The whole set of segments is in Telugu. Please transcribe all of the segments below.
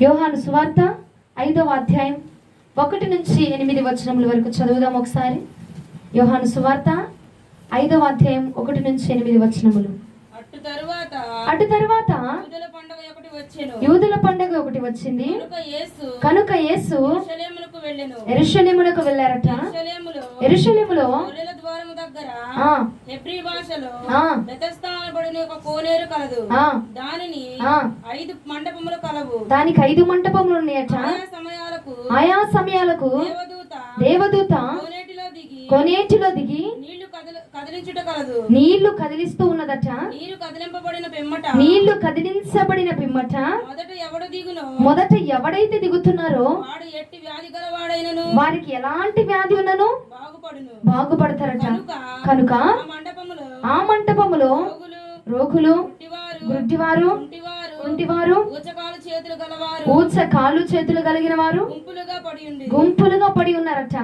యోహాను సువార్త 5వ అధ్యాయం 1-8 వచనముల వరకు చదువుదాం ఒకసారి. యోహాను సువార్త 5వ అధ్యాయం 1-8 వచనములు. అటు తరువాత యూదుల పండుగ ఒకటి వచ్చింది కనుక యేసు యెరూషలేమునకు వెళ్ళారట. యెరూషలేములో దానికి 5 మంటపములు ఉన్నాయట. ఆయా సమయాలకు దేవదూత కోనేటిలో దిగి నీళ్లు కదిలిస్తూ ఉన్నదట. నీళ్లు కదిలించబడిన పిమ్మట మొదట ఎవడైతే దిగుతున్నారో వారికి ఎలాంటి వ్యాధి ఉన్నను బాగుపడతారట. కనుక ఆ మంటపములో రోగులు, గుడ్డివారు, కుంటివారు, ఊచ కాళ్ళు చేతులు కలిగిన వారు గుంపులుగా పడి ఉన్నారట.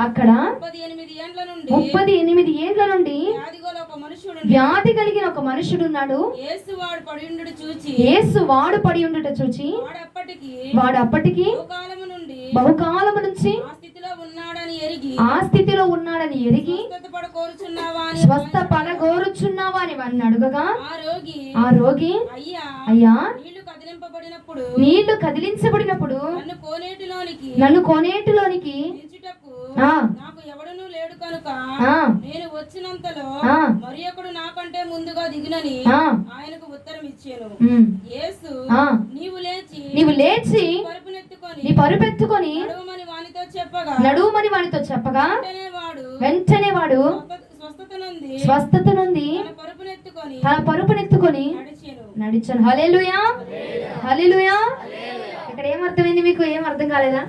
అక్కడ 38 ఏండ్ల నుండి వ్యాధి కలిగిన ఒక మనుషుడు ఉన్నాడు. యేసు వాడు పడి ఉండుట చూచి వాడు అప్పటికి బహుకాలము నుంచి ఆ స్థితిలో ఉన్నాడని ఎరిగి స్వస్థపడగోరుచున్నావా అని వారిని అడుగగా ఆ రోగి, అయ్యా నీళ్లు కదిలించబడినప్పుడు నన్ను కోనేటిలోనికి నాకు ఎవడనూ లేడు కనుక నేను వచ్చినంతలో మరి ఒకడు నాకంటే ముందుగా దిగునని ఆయనకు ఉత్తరం ఇచ్చాను. యేసు నీవు లేచి నీ పరుపెత్తుకొని నడుమని వానితో చెప్పగా వెంటనే వాడు స్వస్థత నుండి తన పరుపునెత్తుకొని నడిచాను. హల్లెలూయా, హల్లెలూయా. ఇక్కడ ఏమర్థమైంది? మీకు ఏం అర్థం కాలేదా?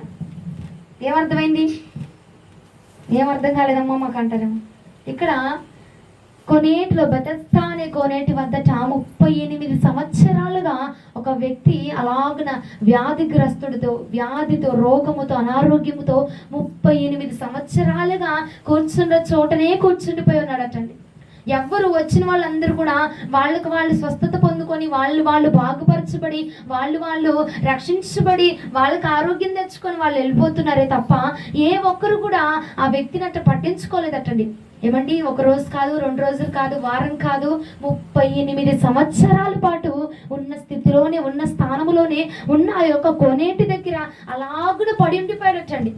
ఏమర్థమైంది? ఏమర్థం కాలేదమ్మా మాకు అంటారేమో. ఇక్కడ కోనేటిలో బెతెస్దా అనే కోనేటి వద్దట 38 సంవత్సరాలుగా ఒక వ్యక్తి అలాగున వ్యాధితో రోగముతో అనారోగ్యముతో 38 సంవత్సరాలుగా కూర్చున్న చోటనే కూర్చుండిపోయి ఉన్నాడటండి. ఎవ్వరు వచ్చిన వాళ్ళందరూ కూడా వాళ్ళకు వాళ్ళు స్వస్థత పొందుకొని వాళ్ళు బాగుపరచబడి వాళ్ళు రక్షించబడి వాళ్ళకి ఆరోగ్యం తెచ్చుకొని వాళ్ళు వెళ్ళిపోతున్నారే తప్ప ఏ ఒక్కరు కూడా ఆ వ్యక్తిని అట్లా పట్టించుకోలేదటండి. ఏమండి, 1 రోజు కాదు, 2 రోజులు కాదు, వారం కాదు, 38 సంవత్సరాల పాటు ఉన్న స్థితిలోనే ఉన్న స్థానములోనే ఉన్న ఆ యొక్క కోనేటి దగ్గర అలాగున పడి ఉండిపోయాడటండి.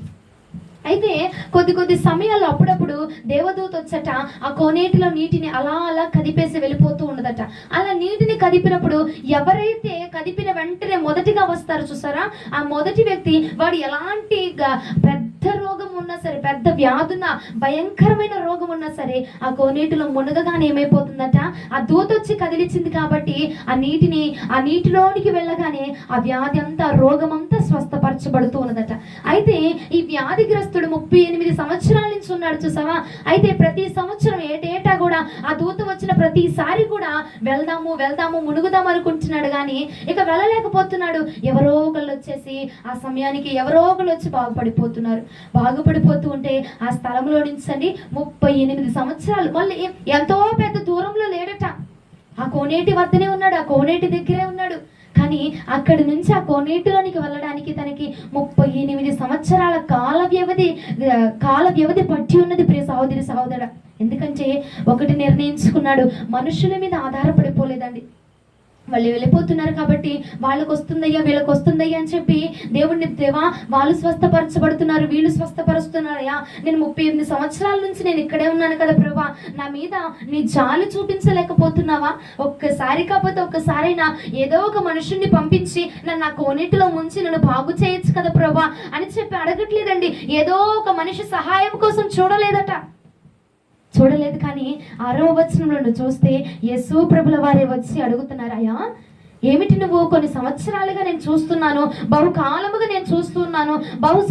అయితే కొద్ది సమయాల్లో అప్పుడప్పుడు దేవదూత వచ్చట ఆ కోనేటిలో నీటిని అలా కదిపేసి వెళ్ళిపోతూ ఉండదట. అలా నీటిని కదిపినప్పుడు ఎవరైతే కదిపిన వెంటనే మొదటిగా వస్తారో చూసారా, ఆ మొదటి వ్యక్తి వాడు ఎలాంటి పెద్ద రోగం ఉన్నా సరే, పెద్ద వ్యాధున్న భయంకరమైన రోగం ఉన్నా సరే ఆ కోనేటిలో మునగగానే ఏమైపోతుందట, ఆ దూత వచ్చి కదిలించింది కాబట్టి ఆ నీటిలోనికి వెళ్ళగానే ఆ వ్యాధి అంతా రోగం అంతా స్వస్థపరచబడుతూ ఉన్నదట. అయితే ఈ వ్యాధిగ్రస్తుడు 38 సంవత్సరాల నుంచి ఉన్నాడు చూసావా. అయితే ప్రతి సంవత్సరం ఏటేటా కూడా ఆ దూత వచ్చిన ప్రతిసారి కూడా వెళ్దాము మునుగుదాం అనుకుంటున్నాడు, కానీ ఇక వెళ్ళలేకపోతున్నాడు. ఎవరో ఒకళ్ళు వచ్చేసి ఆ సమయానికి ఎవరో ఒకళ్ళు వచ్చి బాగుపడిపోతూ ఉంటే ఆ స్థలంలో నుంచి 38 సంవత్సరాలు మళ్ళీ ఎంతో పెద్ద దూరంలో లేడట. ఆ కోనేటి వద్దనే ఉన్నాడు, ఆ కోనేటి దగ్గరే ఉన్నాడు. కానీ అక్కడి నుంచి ఆ కోనేటిలోనికి వెళ్ళడానికి తనకి 38 సంవత్సరాల కాల వ్యవధి పట్టి ఉన్నది. ప్రియ సహోదరుడా, ఎందుకంటే ఒకటి నిర్ణయించుకున్నాడు, మనుషుల మీద ఆధారపడిపోలేదండి. వాళ్ళు వెళ్ళిపోతున్నారు కాబట్టి వాళ్ళకు వస్తుందయ్యా వీళ్ళకి వస్తుందయ్యా అని చెప్పి దేవా వాళ్ళు స్వస్థపరచబడుతున్నారు, వీళ్ళు స్వస్థపరుస్తున్నారయ్యా, నేను 38 సంవత్సరాల నుంచి నేను ఇక్కడే ఉన్నాను కదా ప్రభా, నా మీద నీ జాలి చూపించలేకపోతున్నావా? ఒక్కసారి కాకపోతే ఒక్కసారైనా ఏదో ఒక మనుషుల్ని పంపించి నన్ను ఆ కోనేటిలో ముంచి నన్ను బాగు చేయొచ్చు కదా ప్రభా అని చెప్పి అడగట్లేదండి. ఏదో ఒక మనిషి సహాయం కోసం చూడలేదు. కానీ 6వ వచనంలో చూస్తే యేసు ప్రభుల వారే వచ్చి అడుగుతున్నారు, అయ్యా ఏమిటి నువ్వు కొన్ని సంవత్సరాలుగా నేను చూస్తున్నాను, బహుకాలముగా నేను చూస్తున్నాను,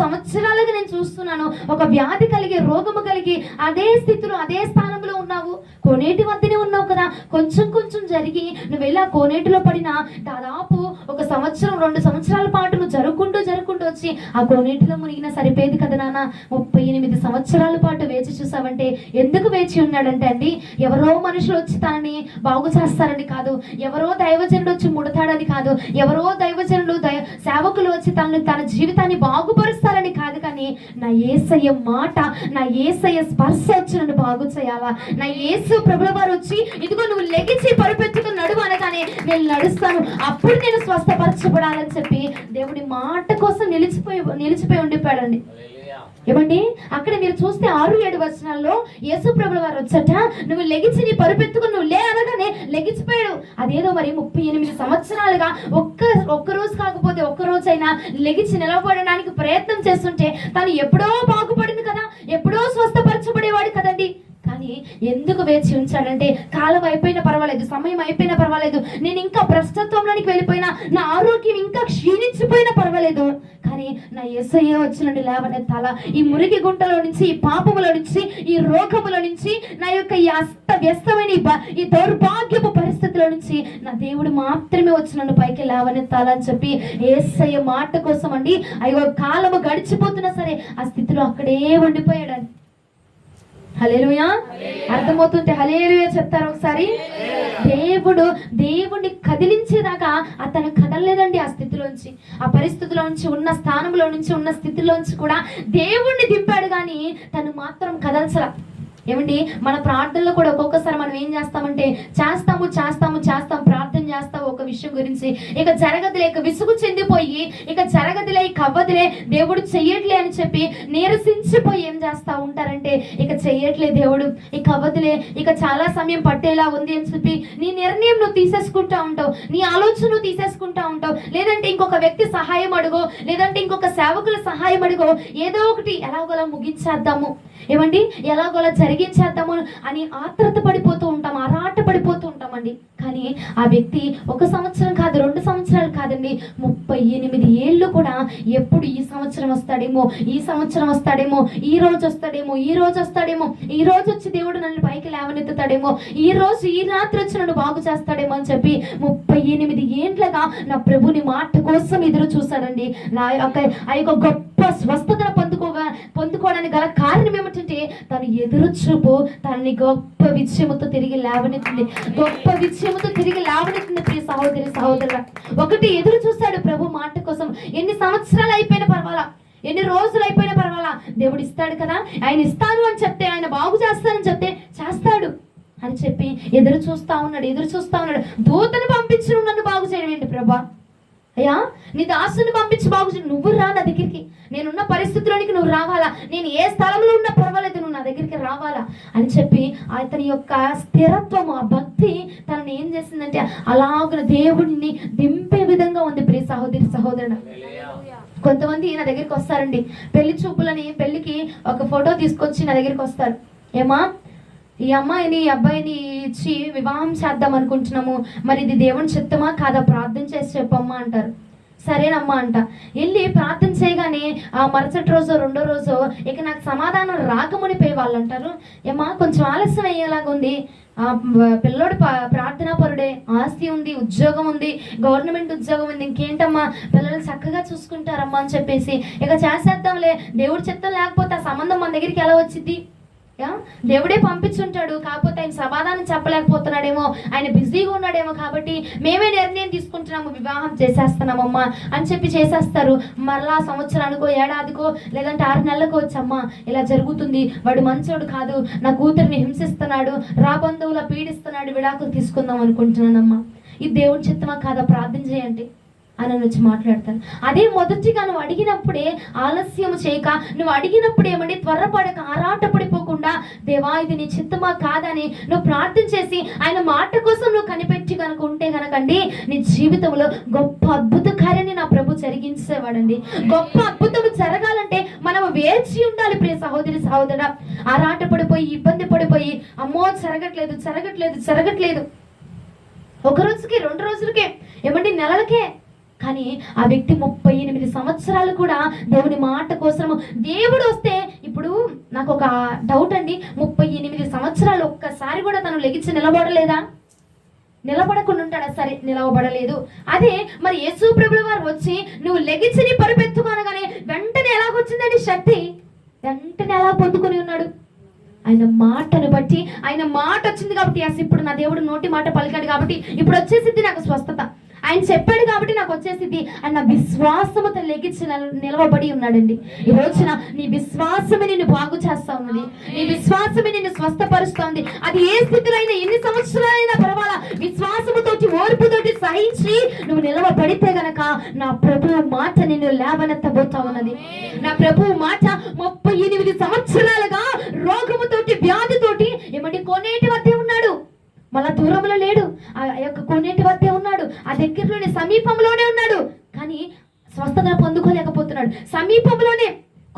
సంవత్సరాలుగా నేను చూస్తున్నాను, ఒక వ్యాధి కలిగి రోగము కలిగి అదే స్థితిలో అదే స్థానంలో ఉన్నావు, కోనేటి వద్దనే ఉన్నావు కదా, కొంచెం జరిగి నువ్వు వెళ్ళి ఆ కోనేటిలో పడిన దాదాపు 1 సంవత్సరం 2 సంవత్సరాల పాటు నువ్వు జరుపుకుంటూ వచ్చి ఆ కోనేటిలో మునిగినా సరిపోయేది కదా నాన్న. 38 సంవత్సరాల పాటు వేచి చూసావంటే ఎందుకు వేచి ఉన్నాడంటే అండి, ఎవరో మనుషులు వచ్చి తనని బాగు చేస్తారని కాదు, ఎవరో దైవజనుడు వచ్చి ముడతాడని కాదు, ఎవరో దైవజనులు సేవకులు వచ్చి తన జీవితాన్ని బాగుపరుస్తారని కాదు, కానీ నా యేసయ్య మాట, నా యేసయ్య స్పర్శ వచ్చి నన్ను బాగు చేయాలా, నా యేసు ప్రభుల వారు వచ్చి ఇదిగో నువ్వు లెగిచి పరుపెత్తుకుని నడువు అనగానే నేను నడుస్తాను, అప్పుడు నేను స్వస్థపరచబడాలని చెప్పి దేవుడి మాట కోసం నిలిచిపోయి ఉండిపోయాడండి. ఏమండి, అక్కడ మీరు చూస్తే 6-7 వచనాల్లో యేసు ప్రభుల వారు వచ్చట నువ్వు లెగిచి నీ పరుపెత్తుకుని నువ్వు లే అనగానే లెగిచిపోయాడు. అదేదో మరి 38 సంవత్సరాలుగా ఒక్క రోజు కాకపోతే ఒక్క రోజైనా లెగిచి నిలబడడానికి ప్రయత్నం చేస్తుంటే తను ఎప్పుడో బాగుపడింది కదా, ఎప్పుడో స్వస్థపరచబడేవాడు కదండి. కానీ ఎందుకు వేచి ఉంచాడంటే కాలం అయిపోయినా పర్వాలేదు, సమయం అయిపోయినా పర్వాలేదు, నేను ఇంకా భ్రష్టత్వంలోనికి వెళ్ళిపోయినా, నా ఆరోగ్యం ఇంకా క్షీణించిపోయినా పర్వాలేదు, కానీ నా యేసయ్య వచ్చినండి లేవనెత్తాల. ఈ మురికి గుంటలో నుంచి, ఈ పాపముల నుంచి, ఈ రోగముల నుంచి, నా యొక్క ఈ అస్తవ్యస్తమైన ఈ దౌర్భాగ్యపు పరిస్థితుల నుంచి నా దేవుడు మాత్రమే వచ్చి నన్ను పైకి లేవనెత్తాలని చెప్పి యేసయ్య మాట కోసం అండి అయ్యో కాలము గడిచిపోతున్నా సరే ఆ స్థితిలో అక్కడే ఉండిపోయాడండి. హల్లెలూయా. అర్థమవుతుంటే హల్లెలూయా చెప్తారు ఒకసారి. దేవుడిని కదిలించేదాకా అతను కదలలేదండి. ఆ స్థితిలోంచి, ఆ పరిస్థితిలో నుంచి, ఉన్న స్థానంలో నుంచి, ఉన్న స్థితిలోంచి కూడా దేవుణ్ణి దింపాడు, కానీ తను మాత్రం కదల్చలా. ఏమండి, మన ప్రార్థనలో కూడా ఒక్కొక్కసారి మనం ఏం చేస్తామంటే చేస్తాము ప్రార్థన చేస్తాము ఒక విషయం గురించి, ఇక జరగదులే, ఇక విసుగు చెందిపోయి ఇక జరగదులే, ఇక అవ్వదులే, దేవుడు చెయ్యట్లే అని చెప్పి నీరసించిపోయి ఏం చేస్తా ఉంటారంటే ఇక చెయ్యట్లే దేవుడు, ఇక అవ్వదులే, ఇక చాలా సమయం పట్టేలా ఉంది అని చెప్పి నీ నిర్ణయం నువ్వు తీసేసుకుంటా ఉంటావు, నీ ఆలోచన నువ్వు తీసేసుకుంటా ఉంటావు, లేదంటే ఇంకొక వ్యక్తి సహాయం అడుగో, లేదంటే ఇంకొక సేవకుల సహాయం అడుగో, ఏదో ఒకటి ఎలాగోలా ముగించేద్దాము, ఏమండి ఎలాగోలా జరిగించేద్దాము అని ఆత్రత పడిపోతూ ఉంటాం, ఆరాట పడిపోతూ ఉంటామండి. కానీ ఆ వ్యక్తి 1 సంవత్సరం కాదు, 2 సంవత్సరాలు కాదండి, 38 ఏళ్ళు కూడా ఎప్పుడు ఈ సంవత్సరం వస్తాడేమో, ఈ సంవత్సరం వస్తాడేమో, ఈ రోజు వస్తాడేమో, ఈ రోజు వస్తాడేమో, ఈ రోజు వచ్చి దేవుడు నన్ను పైకి లేవనెత్తుతాడేమో, ఈ రోజు ఈ రాత్రి వచ్చి నన్ను బాగు చేస్తాడేమో అని చెప్పి 38 ఏండ్లుగా నా ప్రభుని మాట కోసం ఎదురు చూశాడండి. ఆ యొక్క గొప్ప స్వస్థతను పొందుకోవడానికి గల కారణం ఏమిటంటే తను ఎదురు చూపు తనని గొప్ప విజయముతో తిరిగి లేవనెత్తింది, గొప్ప విజయముతో తిరిగి లేవనెత్తింది. ప్రియ సహోదరుల, ఒకటి ఎదురు చూశాడు ప్రభు మాట కోసం. ఎన్ని సంవత్సరాలు అయిపోయినా పర్వాలా, ఎన్ని రోజులు అయిపోయినా పర్వాలా, దేవుడు ఇస్తాడు కదా, ఆయన ఇస్తాను అని చెప్తే, ఆయన బాగు చేస్తానని చెప్తే చేస్తాడు అని చెప్పి ఎదురు చూస్తా ఉన్నాడు. దూతను పంపించి నన్ను బాగు చేయడం ఏంటి ప్రభా, అయ్యా నీ దాసుని పంపించి బాగు చేయ, నువ్వు రా నా దగ్గరికి, నేనున్న పరిస్థితుల్లోనికి నువ్వు రావాలా, నేను ఏ స్థలంలో ఉన్నా పర్వాలేదు నువ్వు నా దగ్గరికి రావాలా అని చెప్పి అతని యొక్క స్థిరత్వము, ఆ భక్తి తనని ఏం చేసిందంటే అలాగ దేవుడిని దింపే విధంగా ఉంది. ప్రియ సహోదరుడు, కొంతమంది నా దగ్గరికి వస్తారండి, పెళ్లికి ఒక ఫోటో తీసుకొచ్చి నా దగ్గరికి వస్తారు, ఏమా ఈ అమ్మాయిని ఈ అబ్బాయిని ఇచ్చి వివాహం చేద్దాం అనుకుంటున్నాము, మరి ఇది దేవుని చిత్తమా కాదా ప్రార్థన చేసి చెప్పమ్మా అంటారు. సరేనమ్మా అంట, వెళ్ళి ప్రార్థన చేయగానే ఆ మరుసటి రోజు 2వ రోజు ఇక నాకు సమాధానం రాకమునిపోయి వాళ్ళు అంటారు, ఏమా కొంచెం ఆలస్యం అయ్యేలాగా ఉంది, పిల్లోడు ప్రార్థనా పరుడే, ఆస్తి ఉంది, ఉద్యోగం ఉంది, గవర్నమెంట్ ఉద్యోగం ఉంది, ఇంకేంటమ్మా పిల్లలు చక్కగా చూసుకుంటారమ్మా అని చెప్పేసి ఇక చేసేద్దాంలే, దేవుడి చిత్తం లేకపోతే ఆ సంబంధం మన దగ్గరికి ఎలా వచ్చింది, దేవుడే పంపించుంటాడు, కాకపోతే ఆయన సమాధానం చెప్పలేకపోతున్నాడేమో, ఆయన బిజీగా ఉన్నాడేమో, కాబట్టి మేమే నిర్ణయం తీసుకుంటున్నాము, వివాహం చేసేస్తున్నామమ్మా అని చెప్పి చేసేస్తారు. మరలా సంవత్సరానికో, ఏడాదికో, లేదంటే 6 నెలలకు వచ్చమ్మా ఇలా జరుగుతుంది, వాడు మంచోడు కాదు, నా కూతురిని హింసిస్తున్నాడు, రాబంధువుల పీడిస్తున్నాడు, విడాకులు తీసుకుందాం అనుకుంటున్నానమ్మా, ఇది దేవుడి చిత్తమా కాదా ప్రార్థన చేయండి అని వచ్చి మాట్లాడతాను. అదే మొదటిగా నువ్వు అడిగినప్పుడే ఆలస్యం చేయక, నువ్వు అడిగినప్పుడు ఏమండి త్వరపడక, ఆరాట పడిపోకుండా, దేవా ఇది నీ చిత్తమా కాదని నువ్వు ప్రార్థన చేసి ఆయన మాట కోసం నువ్వు కనిపెట్టి కనుక ఉంటే కనుకండి నీ జీవితంలో గొప్ప అద్భుత కార్యాన్ని నా ప్రభు జరిగించేవాడండి. గొప్ప అద్భుతం జరగాలంటే మనం వేచి ఉండాలి. ప్రియ సహోదరుడా, ఆరాట పడిపోయి, ఇబ్బంది పడిపోయి, అమ్మో జరగట్లేదు, 1 రోజుకి 2 రోజులకే, ఏమండి నెలలకే, కానీ ఆ వ్యక్తి 38 సంవత్సరాలు కూడా దేవుని మాట కోసం దేవుడు వస్తే, ఇప్పుడు నాకు ఒక డౌట్ అండి, 38 సంవత్సరాలు ఒక్కసారి కూడా తను లెగిచి నిలబడలేదా? నిలబడకుండా ఉంటాడా? సరే నిలవబడలేదు. అదే మరి యేసు ప్రభువు వారు వచ్చి నువ్వు లెగిచి నీ పరుపెత్తుకోనగానే వెంటనే ఎలాగొచ్చిందండి శక్తి, వెంటనే ఎలా పొందుకొని ఉన్నాడు? ఆయన మాటను బట్టి, ఆయన మాట వచ్చింది కాబట్టి, ఇప్పుడు నా దేవుడు నోటి మాట పలికాడు కాబట్టి ఇప్పుడు వచ్చేసింది నాకు స్వస్థత. ఆయన చెప్పాడు కాబట్టి నాకు వచ్చేసింది అన్న విశ్వాసముతో లెగిచి నిలవబడి ఉన్నాడండి. ఈ రోజున నీ విశ్వాసమే నిన్ను బాగు చేస్తా ఉన్నది, నీ విశ్వాసమే నిన్ను స్వస్థపరుస్తోంది. అది ఏ స్థితిలో అయినా, ఎన్ని సంవత్సరాలైనా పర్వాలా, విశ్వాసముతోటి ఓర్పుతోటి సహించి నువ్వు నిలవబడితే గనక నా ప్రభువు మాట నిన్ను లేవనెత్తబోతా ఉన్నది. నా ప్రభువు మాట 38 సంవత్సరాలుగా రోగముతోటి వ్యాధితోటి ఏమంటే కోనేటి వద్దే ఉన్నాడు, మళ్ళా దూరంలో లేడు, ఆ యొక్క కోనేటి వద్దే ఉన్నాడు, ఆ దగ్గరలోనే సమీపంలోనే ఉన్నాడు. కానీ స్వస్థత పొందుకోలేకపోతున్నాడు. సమీపంలోనే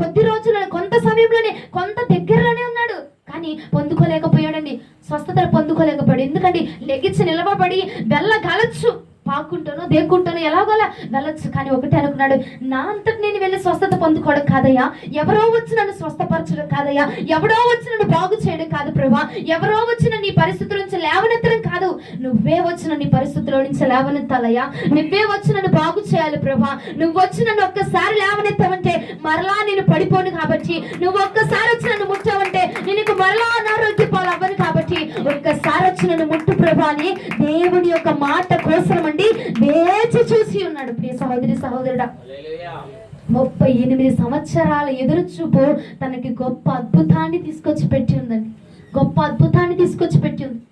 కొద్ది రోజుల్లోనే, కొంత సమయంలోనే, కొంత దగ్గరలోనే ఉన్నాడు, కానీ పొందుకోలేకపోయాడండి. స్వస్థత పొందుకోలేకపోయాడు. ఎందుకంటే లెగిచ్చి నిలవబడి వెళ్ళగలచ్చు, పాక్కుంటానో దేక్కుంటానో ఎలాగోలా వెళ్ళొచ్చు. కానీ ఒకటే అనుకున్నాడు, నా అంతటి నేను వెళ్ళి స్వస్థత పొందుకోవడం కాదయ్యా, ఎవరో వచ్చి నన్ను స్వస్థపరచడం కాదయ్యా, ఎవరో వచ్చి నన్ను బాగు చేయడం కాదు ప్రభా, ఎవరో వచ్చిన నీ పరిస్థితుల నుంచి లేవనెత్తడం కాదు, నువ్వే వచ్చిన నీ పరిస్థితుల నుంచి లేవనెత్తాలయ్యా, నువ్వే వచ్చి నన్ను బాగు చేయాలి ప్రభా. నువ్వు వచ్చి నన్ను ఒక్కసారి లేవనెత్తావంటే మరలా నేను పడిపోను కాబట్టి, నువ్వు ఒక్కసారి వచ్చి నన్ను ముట్టావంటే నేను మరలా అనారోగ్య పాలు అవ్వను కాబట్టి, ఒక్కసారి వచ్చి నన్ను ముట్టు ప్రభా అని దేవుని యొక్క మాట కోసం అండి వేచి చూసి ఉన్నాడు. ప్రియ సహోదరి సహోదరుడా, 38 సంవత్సరాల ఎదురు చూపు తనకి గొప్ప అద్భుతాన్ని తీసుకొచ్చి పెట్టి ఉందండి, గొప్ప అద్భుతాన్ని తీసుకొచ్చి పెట్టి ఉంది.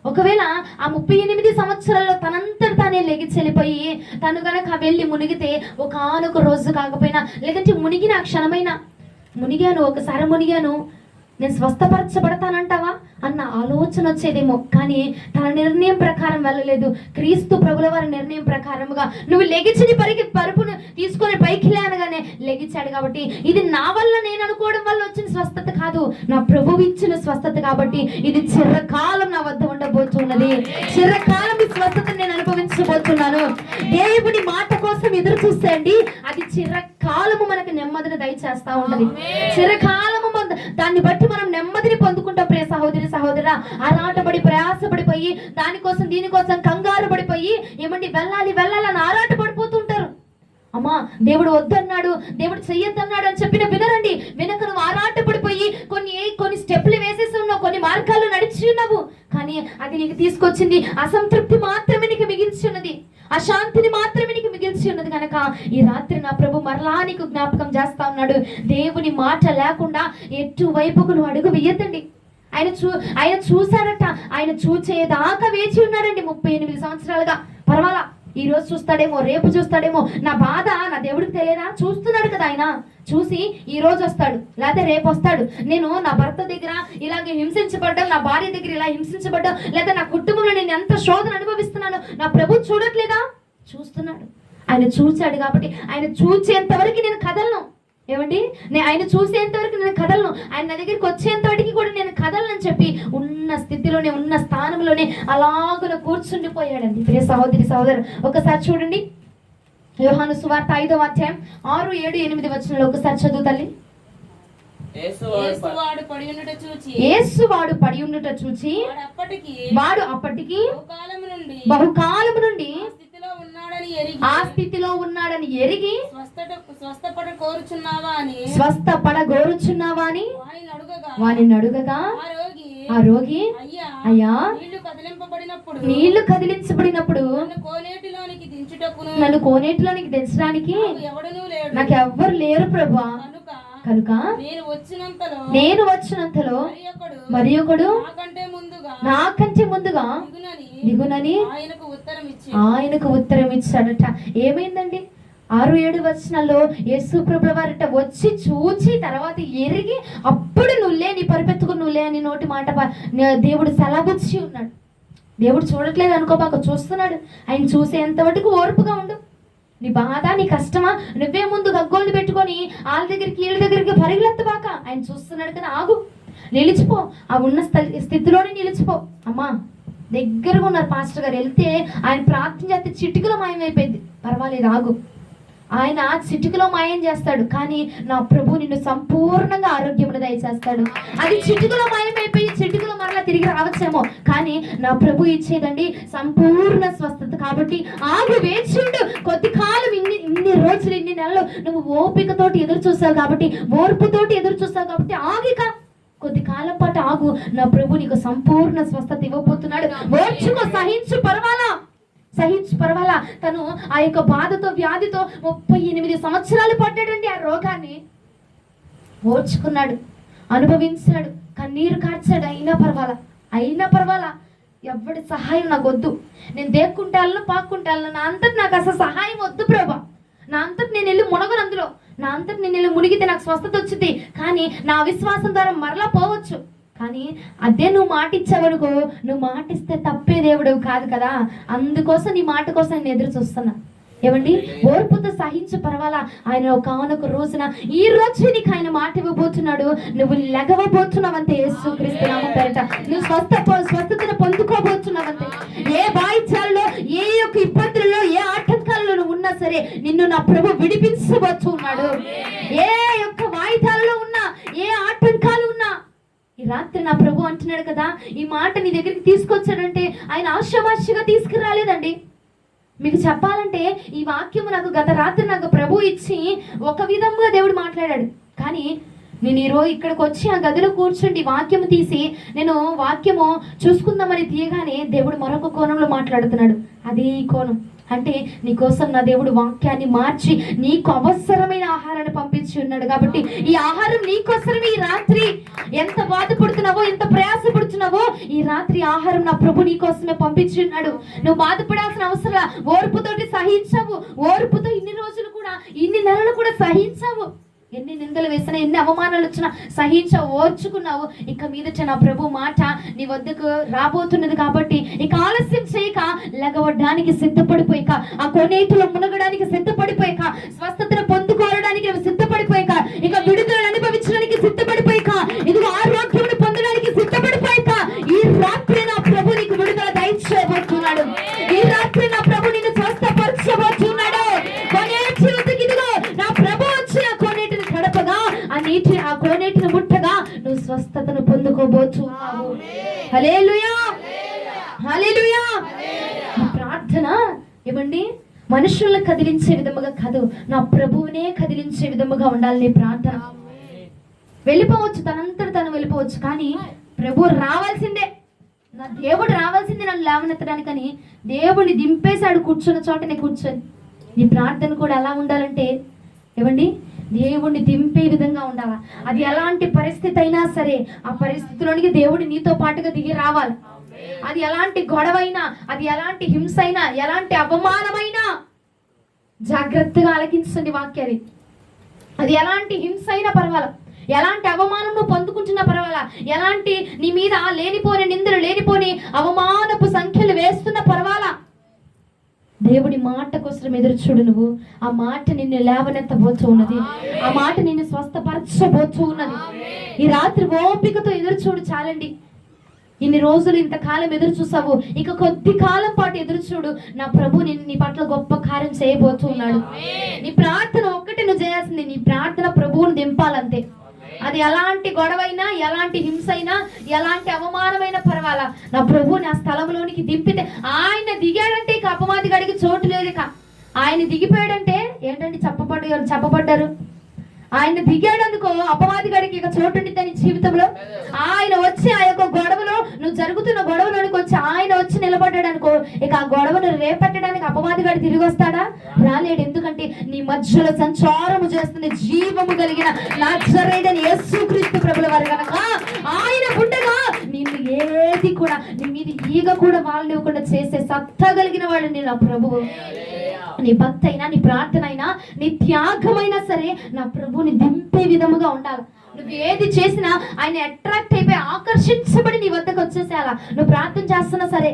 ఒకవేళ ఆ 38 సంవత్సరాల్లో తనంతట తానే లెగిచి వెళ్ళిపోయి తను గనక వెళ్ళి మునిగితే ఒకానొక రోజు కాకపోయినా, లేదంటే మునిగిన క్షణమైనా, మునిగాను ఒకసారి మునిగాను నేను స్వస్థపరచబడతానంటావా అన్న ఆలోచన వచ్చేదేమో. కానీ తన నిర్ణయం ప్రకారం వెళ్ళలేదు, క్రీస్తు ప్రభుల వారి నిర్ణయం ప్రకారముగా నువ్వు లెగిచిని పరుపును తీసుకొని పైకి లేనగానే లెగిచాడు. కాబట్టి ఇది నా వల్ల నేను అనుకోవడం వల్ల వచ్చిన స్వస్థత కాదు, నా ప్రభువు ఇచ్చిన స్వస్థత. కాబట్టి ఇది చిరకాలం నా వద్ద ఉండబోతున్నది, చిరకాలం ఈ స్వస్థత నేను అనుభవించబోతున్నాను. దేవుని మాట కోసం ఎదురు చూస్తే అండి అది చిరకాలము మనకు నెమ్మదిని దయచేస్తా ఉన్నది. చిరకాలము దాన్ని బట్టి మనం నెమ్మదిని పొందుకుంటాం. ప్రియ సహోదరి సహోదరా, ఆరాటపడి ప్రయాసపడిపోయి దానికోసం దీనికోసం కంగారు పడిపోయి ఏమండి వెళ్ళాలి వెళ్ళాలని ఆరాట పడిపోతుంటారు. అమ్మా దేవుడు వద్దన్నాడు, దేవుడు చెయ్యొద్దన్నాడు అని చెప్పిన వినరండి. వెనక నువ్వు ఆరాట పడిపోయి కొన్ని స్టెప్లు వేసేసి ఉన్నావు, కొన్ని మార్గాలు నడిచి ఉన్నావు, కానీ అది నీకు తీసుకొచ్చింది అసంతృప్తి మాత్రమే నీకు మిగిల్చి ఉన్నది, అశాంతిని మాత్రమే నీకు మిగిల్చి ఉన్నది. కనుక ఈ రాత్రి నా ప్రభు మరలా నీకు జ్ఞాపకం చేస్తా ఉన్నాడు, దేవుని మాట లేకుండా ఎటువైపుకు నువ్వు అడుగు వేయద్దండి. ఆయన చూశాడట, ఆయన చూచేదాకా వేచి ఉన్నాడండి 38 సంవత్సరాలుగా. పర్వాలా ఈ రోజు చూస్తాడేమో, రేపు చూస్తాడేమో, నా బాధ నా దేవుడికి తెలియదా? చూస్తున్నాడు కదా ఆయన, చూసి ఈ రోజు వస్తాడు లేదా రేపు వస్తాడు. నేను నా భర్త దగ్గర ఇలాగే హింసించబడ్డా, నా భార్య దగ్గర ఇలా హింసించబడ్డా, లేదా నా కుటుంబంలో నేను ఎంత శోధన అనుభవిస్తున్నాను, నా ప్రభు చూడట్లేదా? చూస్తున్నాడు. ఆయన చూశాడు కాబట్టి ఆయన చూసేంత వరకు నేను కదలను. ఏమండి, ఆయన చూసేంత వరకు నేను కదలను, ఆయన నా దగ్గరికి వచ్చేంత వరకు కూడా నేను కదలనని చెప్పి ఉన్న స్థితిలోనే, ఉన్న స్థానంలోనే అలాగున కూర్చుండిపోయాడండి. ప్రియ సహోదరి సహోదరు, ఒకసారి చూడండి యోహాను సువార్త 5వ అధ్యాయం 6, 7, 8 వచనాలు ఒకసారి చదువు తల్లి. యేసువాడు పడి ఉండుట చూచి వాడు అప్పటికి బహుకాలము నుండి ఆ స్థితిలో ఉన్నాడని ఎరిగి స్వస్థపడగోరుచున్నావా అని వానిని అడుగగా ఆ రోగి అయ్యా నీళ్లు కదిలించబడినప్పుడు నన్ను కోనేటిలోనికి దించడానికి నాకు ఎవ్వరు లేరు ప్రభా, కనుక నేను వచ్చినంతలో మరి ఒకడు నాకంటే ముందుగా దిగునని ఆయనకు ఉత్తరం ఇచ్చాడట. ఏమైందండి? 6, 7 వచనాల్లో యేసు ప్రభుల వారిట వచ్చి చూచి తర్వాత ఎరిగి అప్పుడు నువ్వులే, నీ పరిపెత్తుకు నువ్వులే అని నోటి మాట దేవుడు సెలవుచ్చి ఉన్నాడు. దేవుడు చూడట్లేదు అనుకోబాక, చూస్తున్నాడు. ఆయన చూసేంత వరకు ఓర్పుగా ఉండు. నీ బాధ, నీ కష్టమా, నువ్వే ముందు గగ్గోళ్ళు పెట్టుకొని వాళ్ళ దగ్గరికి వీళ్ళ దగ్గరికి పరిగెత్తబాక. ఆయన చూస్తున్నాడు కదా, ఆగు, నిలిచిపో, ఆ ఉన్న స్థితిలోనే నిలిచిపో. అమ్మా దగ్గరగా ఉన్నారు పాస్టర్ గారు, వెళ్తే ఆయన ప్రార్థన చేస్తే చిటికలో మాయమైపోయింది, పర్వాలేదు ఆగు, ఆయన చిటికలో మాయం చేస్తాడు. కానీ నా ప్రభు నిన్ను సంపూర్ణంగా ఆరోగ్యమును దయచేస్తాడు. అది చిటికలో మాయమైపోయి చిటికలో మరలా తిరిగి రావచ్చేమో, కానీ నా ప్రభు ఇచ్చేదండి సంపూర్ణ స్వస్థత. కాబట్టి ఆగు, వేచిండు. కొద్ది కాలం, ఇన్ని రోజులు, ఇన్ని నెలలు నువ్వు ఓపికతోటి ఎదురు చూస్తావు కాబట్టి, ఓర్పుతోటి ఎదురు చూస్తావు కాబట్టి ఆగిక కొద్ది కాలం పాటు ఆగు. నా ప్రభు నీకు సంపూర్ణ స్వస్థత ఇవ్వబోతున్నాడు. ఓర్చుకో, సహించు, పర్వాలా సహించు పర్వాలా. తను ఆ యొక్క బాధతో వ్యాధితో 38 సంవత్సరాలు పడ్డాడండి. ఆ రోగాన్ని ఓర్చుకున్నాడు, అనుభవించాడు, కన్నీరు కార్చాడు. అయినా పర్వాలా ఎవరి సహాయం నాకు వద్దు, నేను దేక్కుంటాను పాక్కుంటాను, నా అంతటి నాకు అసలు సహాయం వద్దు ప్రభా, నా అంతటి నేను వెళ్ళి మునగను, అందులో నా అంతటి నేను వెళ్ళి మునిగితే నాకు స్వస్థత వచ్చింది, కానీ నా విశ్వాసం ద్వారా మరలా పోవచ్చు. కానీ అదే నువ్వు మాట ఇచ్చావనుకో, నువ్వు మాట ఇస్తే తప్పే దేవుడు కాదు కదా, అందుకోసం నీ మాట కోసం నేను ఎదురు చూస్తున్నా. ఏమండి, ఓర్పుతో సహించు పర్వాలా. ఆయన ఒకనొక రోజున ఈ రోజు నీకు ఆయన మాట ఇవ్వబోతున్నాడు. నువ్వు లెగవబోతున్నావంతే, యేసుక్రీస్తు నామం పేరిట నువ్వు స్వస్థతను పొందుకోబోతున్నావంతే. ఏ వాయిద్యాల్లో, ఏ యొక్క ఇబ్బందుల్లో, ఏ ఆటంకాల్లో నువ్వు ఉన్నా సరే నిన్ను నా ప్రభు విడిపించబోతున్నాడు. ఏ యొక్క వాయిద్యాలలో ఉన్నా, ఏ ఆటంకాలు ఉన్నా, ఈ రాత్రి నా ప్రభు అంటున్నాడు కదా, ఈ మాట నీ దగ్గరికి తీసుకొచ్చాడంటే ఆయన ఆశామాషిగా తీసుకురాలేదండి. మీకు చెప్పాలంటే ఈ వాక్యము నాకు గత రాత్రి నాకు ప్రభు ఇచ్చి ఒక విధంగా దేవుడు మాట్లాడాడు. కానీ నేను ఈరోజు ఇక్కడికి వచ్చి ఆ గదిలో కూర్చుండి వాక్యము తీసి నేను వాక్యము చూసుకుందామని తీయగానే దేవుడు మరొక కోణంలో మాట్లాడుతున్నాడు. అదే ఈ కోణం అంటే నీకోసం నా దేవుడు వాక్యాన్ని మార్చి నీకు అవసరమైన ఆహారాన్ని పంపించి ఉన్నాడు. కాబట్టి ఈ ఆహారం నీకోసమే. ఈ రాత్రి ఎంత బాధపడుతున్నావో, ఎంత ప్రయాసపడుతున్నావో, ఈ రాత్రి ఆహారం నా ప్రభు నీకోసమే పంపించి ఉన్నాడు. నువ్వు బాధపడాల్సిన అవసరం, ఓర్పుతోటి సహించావు. ఓర్పుతో ఇన్ని రోజులు కూడా, ఇన్ని నెలలు కూడా సహించావు. ఎన్ని నిందలు వేసినా, ఎన్ని అవమానాలు వచ్చినా సహించావు, ఓర్చుకున్నావు. ఇక మీదట నా ప్రభు మాట నీ వద్దకు రాబోతున్నది. కాబట్టి ఇక ఆలస్యం చేయక లెగవడానికి సిద్ధపడిపోయాక, ఆ కోనేటిలో మునగడానికి సిద్ధపడిపోయాక, స్వస్థతను పొందుకోవడానికి సిద్ధపడిపోయాక, ఇక విడుదలను అనుభవించడానికి సిద్ధపడిపోయాక, ఇదిగో ఆరోగ్యమును పొందడానికి సిద్ధపడిపోయాక, ఈ రాత్రి నా ప్రభు నీకు విడుదల దయచేయబోతున్నాడు. ఈ రాత్రి నా ప్రభు నిన్ను స్వస్థపరచబోతున్నాడు. ఇదిగో నా ప్రభు వచ్చి ఆ కోనేటిని గడపగా, ఆ కోనేటిని ముట్టగా నువ్వు స్వస్థతను పొందుకోబోతున్నావు. హల్లెలూయా, హల్లెలూయా. ప్రార్థన ఏమండి, మనుషులను కదిలించే విధముగా కాదు, నా ప్రభువునే కదిలించే విధముగా ఉండాలి నీ ప్రార్థన. వెళ్ళిపోవచ్చు, తనంతట తను వెళ్ళిపోవచ్చు, కానీ ప్రభు రావాల్సిందే. నా దేవుడు రావాల్సిందే నన్ను లేవనెత్తడానికని దేవుడిని దింపేశాడు కూర్చున్న చోటనే కూర్చొని. నీ ప్రార్థన కూడా ఎలా ఉండాలంటే ఏమండి, దేవుణ్ణి దింపే విధంగా ఉండాలా. అది ఎలాంటి పరిస్థితి అయినా సరే ఆ పరిస్థితిలోనికి దేవుడు నీతో పాటుగా దిగి రావాలి. అది ఎలాంటి గొడవైనా, అది ఎలాంటి హింస అయినా, ఎలాంటి అవమానమైనా జాగ్రత్తగా ఆలకించండి వాక్యాన్ని. అది ఎలాంటి హింస అయినా పర్వాలా, ఎలాంటి అవమానం నువ్వు పొందుకుంటున్నా పర్వాలా, ఎలాంటి నీ మీద లేనిపోని నిందలు, లేనిపోని అవమానపు సంఖ్యలు వేస్తున్నా పర్వాలా, దేవుడి మాట కోసం ఎదురు చూడు. నువ్వు ఆ మాట నిన్ను లేవనెత్తబోతూ ఉన్నది, ఆ మాట నిన్ను స్వస్థపరచబోతూ ఉన్నది. ఈ రాత్రి ఓపికతో ఎదురు చూడు చాలండి. ఇన్ని రోజులు ఇంతకాలం ఎదురు చూసావు, ఇక కొద్ది కాలం పాటు ఎదురు చూడు. నా ప్రభు నీ పట్ల గొప్ప కార్యం చేయబోతున్నాడు. నీ ప్రార్థన ఒక్కటి నువ్వు చేయాల్సింది, నీ ప్రార్థన ప్రభువుని దింపాలంతే. అది ఎలాంటి గొడవైనా, ఎలాంటి హింస అయినా, ఎలాంటి అవమానమైనా పర్వాలా, నా ప్రభు నా స్థలంలోనికి దింపితే, ఆయన దిగాడంటే ఇక అపవాది గడికి చోటు లేదు. ఆయన దిగిపోయాడంటే ఏంటంటే చెప్పబడ్డారు. ఆయన దిగాడనుకో అపవాది గడికి ఇక చోటు ఉండిద్దని జీవితంలో. ఆయన వచ్చి ఆ యొక్క గొడవలో, నువ్వు జరుగుతున్న గొడవలోనికి వచ్చి ఆయన వచ్చి నిలబడ్డాడు అనుకో, ఇక ఆ గొడవను రేపట్టడానికి అపవాది గడి తిరిగి వస్తాడా? రాలేడు. ఎందుకంటే నీ మధ్యలో సంచారము చేస్తుంది జీవము కలిగిన నజరేయుడైన యేసుక్రీస్తు ప్రభుల వారు కనుక ఆయన ఉండగా నిన్ను ఏది కూడా, నీ మీద ఈగ కూడా వాళ్ళనివ్వకుండా చేసే సత్తా కలిగిన వాడు నా ప్రభువు. నీ భక్తి అయినా, నీ ప్రార్థన అయినా, నీ త్యాగమైనా సరే నా ప్రభుని దింపే విధముగా ఉండాలి. నువ్వు ఏది చేసినా ఆయన అట్రాక్ట్ అయిపోయి ఆకర్షించబడి నీ వద్దకు వచ్చేసేయాలా. నువ్వు ప్రార్థన చేస్తున్నా సరే,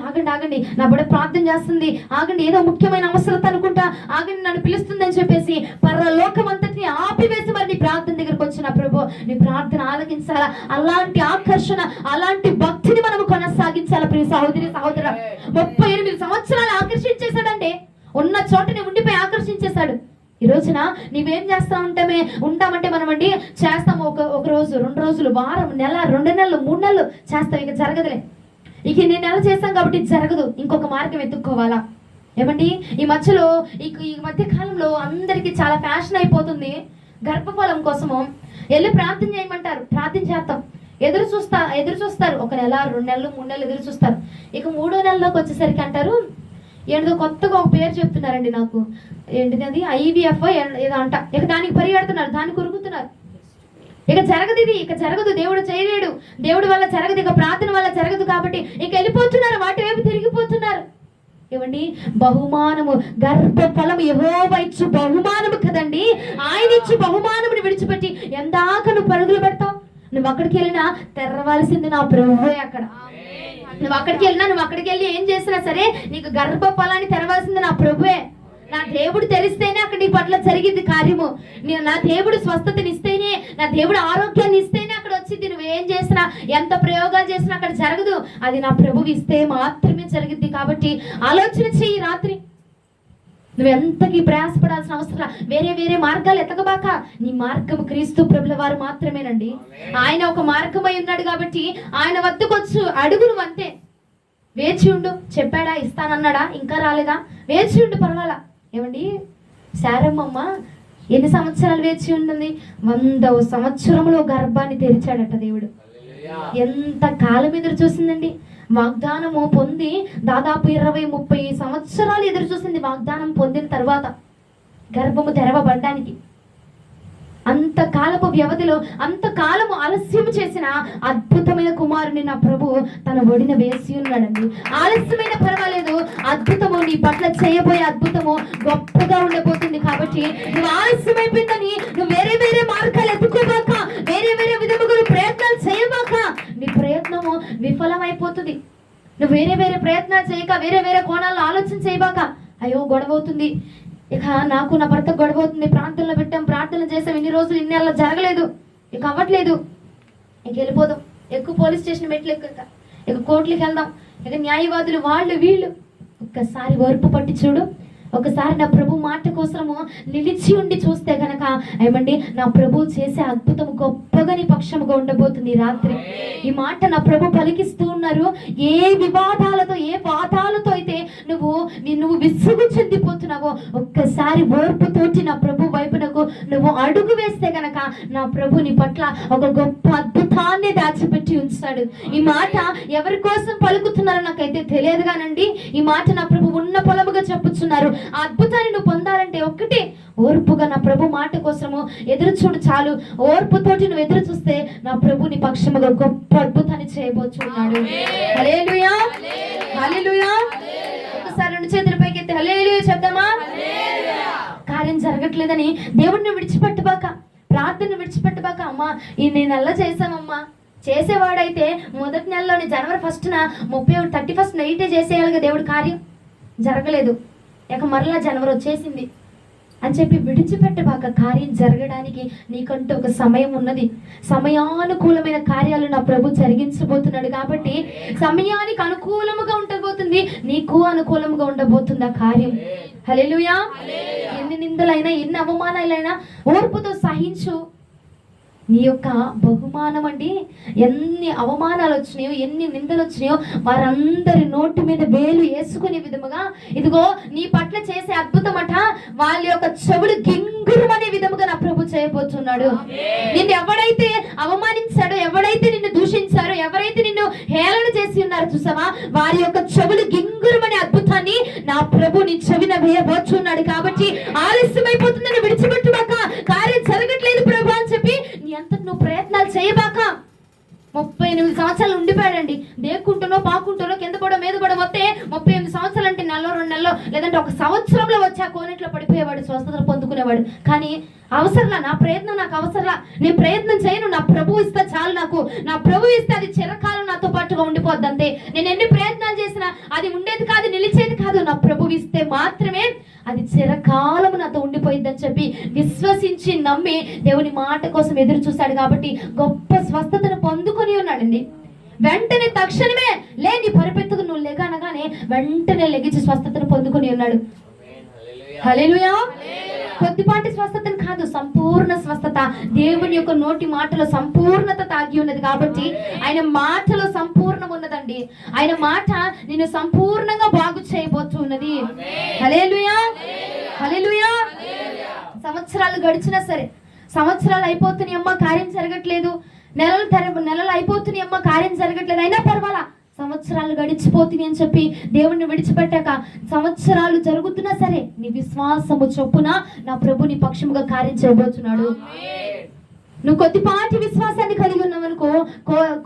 ఆగండి నా బిడ్డ ప్రార్థన చేస్తుంది, ఆగండి ఏదో ముఖ్యమైన అవసరత అనుకుంటా, ఆగండి నన్ను పిలుస్తుందని చెప్పేసి పరలోకం అంతటిని ఆపివేసి మరి నీ ప్రార్థన దగ్గరకు వచ్చిన ప్రభు నీ ప్రార్థన ఆలకించాలా. అలాంటి ఆకర్షణ, అలాంటి భక్తిని మనము కొనసాగించాలా. ప్రియ సహోదరి సహోదర, 38 సంవత్సరాలు ఆకర్షించేశాడండి. ఉన్న చోటని ఉండిపోయి ఆకర్షించేశాడు. ఈ రోజున నీవేం చేస్తా ఉంటామంటే మనమండి చేస్తాము, ఒక రోజు, 2 రోజులు, వారం, నెల, 2 నెలలు, 3 నెలలు చేస్తాం. ఇక జరగదులే, ఇక నేను నెల చేస్తాం కాబట్టి జరగదు, ఇంకొక మార్గం ఎత్తుక్కోవాలా. ఏమండి, ఈ మధ్య కాలంలో అందరికీ చాలా ఫ్యాషన్ అయిపోతుంది. గర్భఫలం కోసము వెళ్ళి ప్రార్థన చేయమంటారు, ప్రార్థన చేస్తాం, ఎదురు చూస్తారు. 1 నెల, 2 నెలలు, 3 నెలలు ఎదురు చూస్తారు. ఇక 3వ నెలలోకి వచ్చేసరికి అంటారు, ఏంటో కొత్తగా ఒక పేరు చెప్తున్నారండి నాకు, ఏంటిది అది IVF ఏదో అంట. ఇక దానికి పరిగెడుతున్నారు, దానికి ఉరుకుతున్నారు. ఇక జరగదు, ఇది ఇక జరగదు, దేవుడు చేయలేడు, దేవుడి వల్ల జరగదు, ఇక ప్రార్థన వల్ల జరగదు కాబట్టి ఇక వెళ్ళిపోతున్నారు, వాటి వైపు తిరిగిపోతున్నారు. ఏమండి, బహుమానము, గర్భఫలము యెహోవా ఇచ్చు బహుమానము కదండి. ఆయన ఇచ్చు బహుమానముని విడిచిపెట్టి ఎందాక నువ్వు పరుగులు పెడతావు? నువ్వు అక్కడికి వెళ్ళినా తెరవాల్సింది నా ప్రభువే. అక్కడ నువ్వు అక్కడికి వెళ్ళి ఏం చేసినా సరే నీకు గర్భఫలాన్ని తెరవాల్సింది నా ప్రభువే. నా దేవుడు తెరిస్తేనే అక్కడ నీ పట్ల జరిగింది కార్యము. నా దేవుడు స్వస్థతని ఇస్తేనే, నా దేవుడు ఆరోగ్యాన్ని ఇస్తేనే అక్కడ వచ్చింది. నువ్వేం చేసినా, ఎంత ప్రయోగాలు చేసినా అక్కడ జరగదు. అది నా ప్రభువు ఇస్తే మాత్రమే జరిగింది. కాబట్టి ఆలోచన చెయ్యి. రాత్రి నువ్వు ఎంతకి ప్రయాసపడాల్సిన అవసరం, వేరే వేరే మార్గాలు ఎతకబాక. నీ మార్గము క్రీస్తు ప్రభుల వారు మాత్రమేనండి. ఆయన ఒక మార్గమై ఉన్నాడు కాబట్టి ఆయన వద్దకొచ్చు అడుగు. నువ్వు అంతే, వేచి ఉండు. చెప్పాడా, ఇస్తానన్నాడా, ఇంకా రాలేదా, వేచి ఉండు, పర్వాలా. ఏమండి, శారమ్మమ్మ ఎన్ని సంవత్సరాలు వేచి ఉంటుంది? 100వ సంవత్సరంలో గర్భాన్ని తెరిచాడట దేవుడు. ఎంత కాలం ఎదురు చూసిందండి. వాగ్దానము పొంది దాదాపు 20-30 సంవత్సరాలు ఎదురు చూసింది వాగ్దానం పొందిన తర్వాత గర్భము తెరవబడ్డానికి. అంతకాలపు వ్యవధిలో, అంతకాలము ఆలస్యం చేసిన అద్భుతమైన కుమారుని నా ప్రభు తన ఒడిన వేసి ఉన్నాడండి. ఆలస్యమైన పర్వాలేదు, అద్భుతము నీ పట్ల చేయబోయే అద్భుతము గొప్పగా ఉండబోతుంది. కాబట్టి నువ్వు ఆలస్యమైపోయిందని నువ్వు వేరే వేరే మార్గాలు ఎత్తుకోబాక, వేరే వేరే విధముగా ప్రయత్నాలు చేయబాక. నీ ప్రయత్నము విఫలమైపోతుంది. నువ్వు వేరే వేరే ప్రయత్నాలు చేయక, వేరే వేరే కోణాల్లో ఆలోచన చేయబాక. అయ్యో గొడవ అవుతుంది, ఇక నాకు నా భర్త గొడవ అవుతుంది, ప్రార్థనలో పెట్టాం, ప్రార్థన చేసాం, ఇన్ని రోజులు ఇన్ని నెలలు జరగలేదు, ఇక అవ్వట్లేదు, ఇక వెళ్ళిపోదాం, ఎక్కువ పోలీస్ స్టేషన్ మెట్లు ఇక కోర్టులకు వెళ్దాం, ఇక న్యాయవాదులు వాళ్ళు వీళ్ళు. ఒక్కసారి ఓర్పు పట్టి చూడు. ఒకసారి నా ప్రభు మాట కోసము నిలిచి ఉండి చూస్తే కనుక ఏమండి, నా ప్రభు చేసే అద్భుతం గొప్పగా నీ పక్షముగా ఉండబోతుంది. రాత్రి ఈ మాట నా ప్రభు పలికిస్తూ ఉన్నారు. ఏ వివాదాలతో, ఏ వాదాలతో అయితే నువ్వు విసుగు చెందిపోతున్నావో, ఒక్కసారి ఓర్పుతోటి నా ప్రభు వైపునకు నువ్వు అడుగు వేస్తే కనుక నా ప్రభు నీ పట్ల ఒక గొప్ప అద్భుతాన్ని దాచిపెట్టి ఉంచాడు. ఈ మాట ఎవరి కోసం పలుకుతున్నారో నాకైతే తెలియదు కానండి, ఈ మాట నా ప్రభు ఉన్న పొలముగా చెప్పుచున్నారు. ఆ అద్భుతాన్ని నువ్వు పొందాలంటే ఒక్కటే, ఓర్పుగా నా ప్రభు మాట కోసము ఎదురు చూడు చాలు. ఓర్పుతోటి నువ్వు ఎదురు చూస్తే నా ప్రభు నీ పక్షముగా గొప్ప అద్భుతాన్ని చేయబోచున్నాడు. హల్లెలూయా, హల్లెలూయా. ఒకసారి 2 చేతుల పైకి ఎత్తి హల్లెలూయా చెప్దామా? కార్యం జరగట్లేదని దేవుడిని విడిచిపెట్టబాక, ప్రార్థన విడిచిపెట్టబాక. అమ్మా ఈ నెల చేసామమ్మా, చేసేవాడైతే మొదటి నెలలోని జనవరి 1న 31 నైటే చేసేయాలిగా దేవుడి కార్యం. జరగలేదు, ఇక మరలా జనవరి వచ్చేసింది అని చెప్పి విడిచిపెట్టబాక. కార్యం జరగడానికి నీకంటూ ఒక సమయం ఉన్నది. సమయానుకూలమైన కార్యాలు నా ప్రభు జరిగించబోతున్నాడు. కాబట్టి సమయానికి అనుకూలముగా ఉండబోతుంది, నీకు అనుకూలముగా ఉండబోతుంది ఆ కార్యం. హల్లెలూయా. ఎన్ని నిందలైనా, ఎన్ని అవమానాలైనా ఓర్పుతో సహించు. నీ యొక్క బహుమానం అండి, ఎన్ని అవమానాలు వచ్చినాయో, ఎన్ని నిందలు వచ్చినాయో వారందరి నోటి మీద వేలు వేసుకునే విధముగా ఇదిగో నీ పట్ల చేసే అద్భుతమట వాళ్ళ యొక్క చెవులు గింగురుమనే విధముగా నా ప్రభు చేయబోతున్నాడు. నిన్ను ఎవడైతే అవమానించాడో, ఎవడైతే నిన్ను దూషించారో, ఎవరైతే నిన్ను హేళన చేసి ఉన్నారో చూసావా, వారి యొక్క చెవులు గింగురుమనే అద్భుతాన్ని నా ప్రభు నీ చెవిన వేయబోచున్నాడు. కాబట్టి ఆలస్యమైపోతుందని విడిచిపెట్టుబాక. కార్యం జరగట్లేదు ప్రభు అని చెప్పి నీ అంతటి నువ్వు ప్రయత్నాలు చేయబాక. 38 సంవత్సరాలు ఉండిపోయాడండి, దేక్కుంటునో పాకుంటునో కింద పడో మీద పడో వస్తే 38 సంవత్సరాలు అంటే 2 నెలలో లేదంటే 1 సంవత్సరంలో వచ్చి ఆ కోనేట్లో పడిపోయేవాడు, స్వస్థతలు పొందుకునేవాడు. కానీ అవసరంలా, నా ప్రయత్నం నాకు అవసరంలా, నేను ప్రయత్నం చేయను, నా ప్రభు ఇస్తే చాలు. నాకు నా ప్రభు ఇస్తే అది చిరకాలం నాతో పాటుగా ఉండిపోద్ది అంతే. నేను ఎన్ని ప్రయత్నాలు చేసినా అది ఉండేది కాదు, నిలిచేది కాదు. నా ప్రభు ఇస్తే మాత్రమే అది చిరకాలము నాతో ఉండిపోయిందని చెప్పి విశ్వసించి నమ్మి దేవుని మాట కోసం ఎదురు చూశాడు. కాబట్టి గొప్ప స్వస్థతను పొందుకొని ఉన్నాడండి. వెంటనే తక్షణమే నీ పరిపెత్తుకు నువ్వు లెగ అనగానే వెంటనే లెగిచి స్వస్థతను పొందుకొని ఉన్నాడు. హల్లెలూయా. కొద్దిపాటి స్వస్థతను కాదు, సంపూర్ణ స్వస్థత. దేవుని యొక్క నోటి మాటలో సంపూర్ణత తాగి ఉన్నది. కాబట్టి ఆయన మాటలో సంపూర్ణం ఉన్నదండి. ఆయన మాట నిన్ను సంపూర్ణంగా బాగు చేయబోతున్నది. హల్లెలూయా, హల్లెలూయా. సంవత్సరాలు గడిచినా సరే, సంవత్సరాలు అయిపోతున్నాయి అమ్మ కార్యం జరగట్లేదు, నెలలు అయిపోతున్నాయి అమ్మ కార్యం జరగట్లేదు, అయినా పర్వాలా సంవత్సరాలు గడిచిపోతుంది అని చెప్పి దేవుణ్ణి విడిచిపెట్టాక సంవత్సరాలు జరుగుతున్నా సరే నీ విశ్వాసము చొప్పున నా ప్రభు నీ పక్షముగా కార్యం చేయబోతున్నాడు. నువ్వు కొద్దిపాటి విశ్వాసాన్ని కలిగి ఉన్నావనుకో,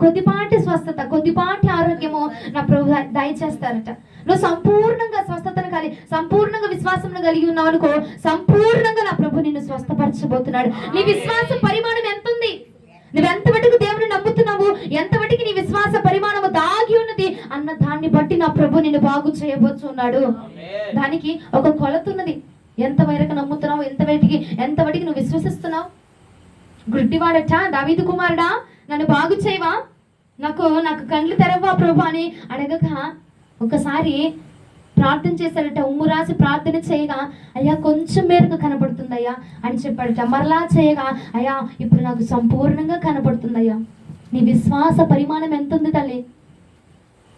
కొద్దిపాటి స్వస్థత, కొద్దిపాటి ఆరోగ్యము నా ప్రభు దయచేస్తారట. నువ్వు సంపూర్ణంగా స్వస్థతను సంపూర్ణంగా విశ్వాసం కలిగి ఉన్నావు అనుకో, సంపూర్ణంగా నా ప్రభు నిన్ను స్వస్థపరచబోతున్నాడు. నీ విశ్వాస పరిమాణం ఎంత ఉంది, నువ్వు ఎంత మటుకు దేవుని నమ్ముతున్నావు, ఎంత మటుకు నీ విశ్వాస పరిమాణము దాగి ఉన్నది అన్న దాన్ని బట్టి నా ప్రభు నిన్ను బాగు చేయబోతున్నాడు. దానికి ఒక కొలత ఉన్నది. ఎంత మేరకు నమ్ముతున్నావు, ఎంత మటుకి నువ్వు విశ్వసిస్తున్నావు. గుడ్డివాడట, దావీదు కుమారుడా నన్ను బాగు చేయవా, నాకు కండ్లు తెరవా ప్రభు అని అడగక ఒకసారి ప్రార్థన చేశాడట. ఉమ్ము రాసి ప్రార్థన చేయగా అయ్యా కొంచెం మేరకు కనపడుతుందయ్యా అని చెప్పాడట. మరలా చేయగా అయ్యా ఇప్పుడు నాకు సంపూర్ణంగా కనపడుతుందయ్యా. నీ విశ్వాస పరిమాణం ఎంత ఉంది తల్లి?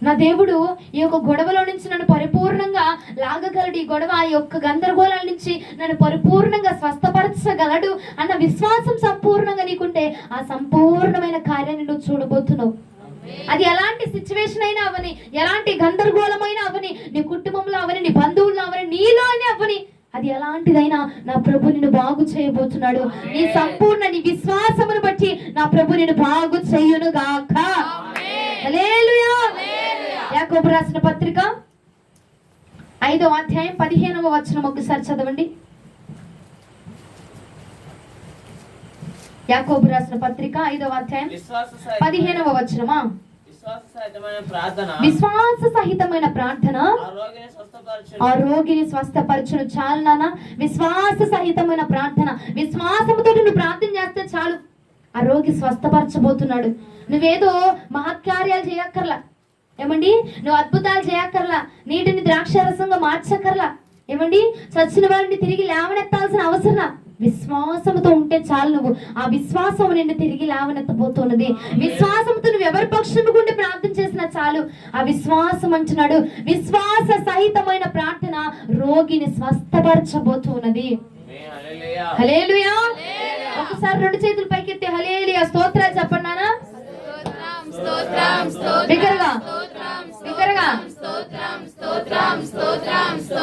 నా దేవుడు ఈ యొక్క గొడవలో నుంచి నన్ను పరిపూర్ణంగా లాగగలడు, ఈ గొడవ ఈ యొక్క గందరగోళాల నుంచి నన్ను పరిపూర్ణంగా స్వస్థపరచగలడు అన్న విశ్వాసం సంపూర్ణంగా నీకుంటే ఆ సంపూర్ణమైన కార్యాన్ని నువ్వు చూడబోతున్నావు. అది ఎలాంటి సిచ్యువేషన్ అయినా అవని, ఎలాంటి గందరగోళమైనా అవని, నీ కుటుంబంలో అవని, నీ బంధువుల్లో అవని, నీలోనే అవని, అది ఎలాంటిదైనా నా ప్రభు నిన్ను బాగు చేయబోతున్నాడు. నీ విశ్వాసమును బట్టి నా ప్రభు నిన్ను బాగు చేయును గాక. హల్లెలూయా. యాకోబు రాసిన పత్రిక 5వ అధ్యాయం 15వ వచనం ఒకసారి చదవండి. యాకోబు రాసిన పత్రిక 5వ అధ్యాయం 15వ వచనమా? విశ్వాస సహితమైన ప్రార్థన ఆ రోగిని స్వస్థపరచును. చాలు నాన్న, విశ్వాస సహితమైన ప్రార్థన. విశ్వాసంతో నువ్వు ప్రార్థన చేస్తే చాలు, ఆ రోగి స్వస్థపరచబోతున్నాడు. నువ్వేదో మహత్కార్యాలు చేయక్కర్లా, ఏమండి, నువ్వు అద్భుతాలు చేయక్కర్లా, నీటిని ద్రాక్షారసంగా మార్చక్కర్లా, ఏమండి, చచ్చిన వారిని తిరిగి లేవనెత్తాల్సిన అవసరం. విశ్వాసంతో ఉంటే చాలు. నువ్వు ఆ విశ్వాసం నిన్ను తిరిగి లేవనెత్తబోతున్నది. విశ్వాసంతో నువ్వు ఎవరి పక్షం గుండి ప్రార్థన చేసినా చాలు. ఆ విశ్వాసం అంటున్నాడు, విశ్వాస సహితమైన ప్రార్థన రోగిని స్వస్థపరచబోతున్నది. హల్లెలూయా. ఒకసారి 2 చేతులు పైకెత్తి హల్లెలూయా స్తోత్రాలు చెప్పండి నాన్న. బిగ్గరగా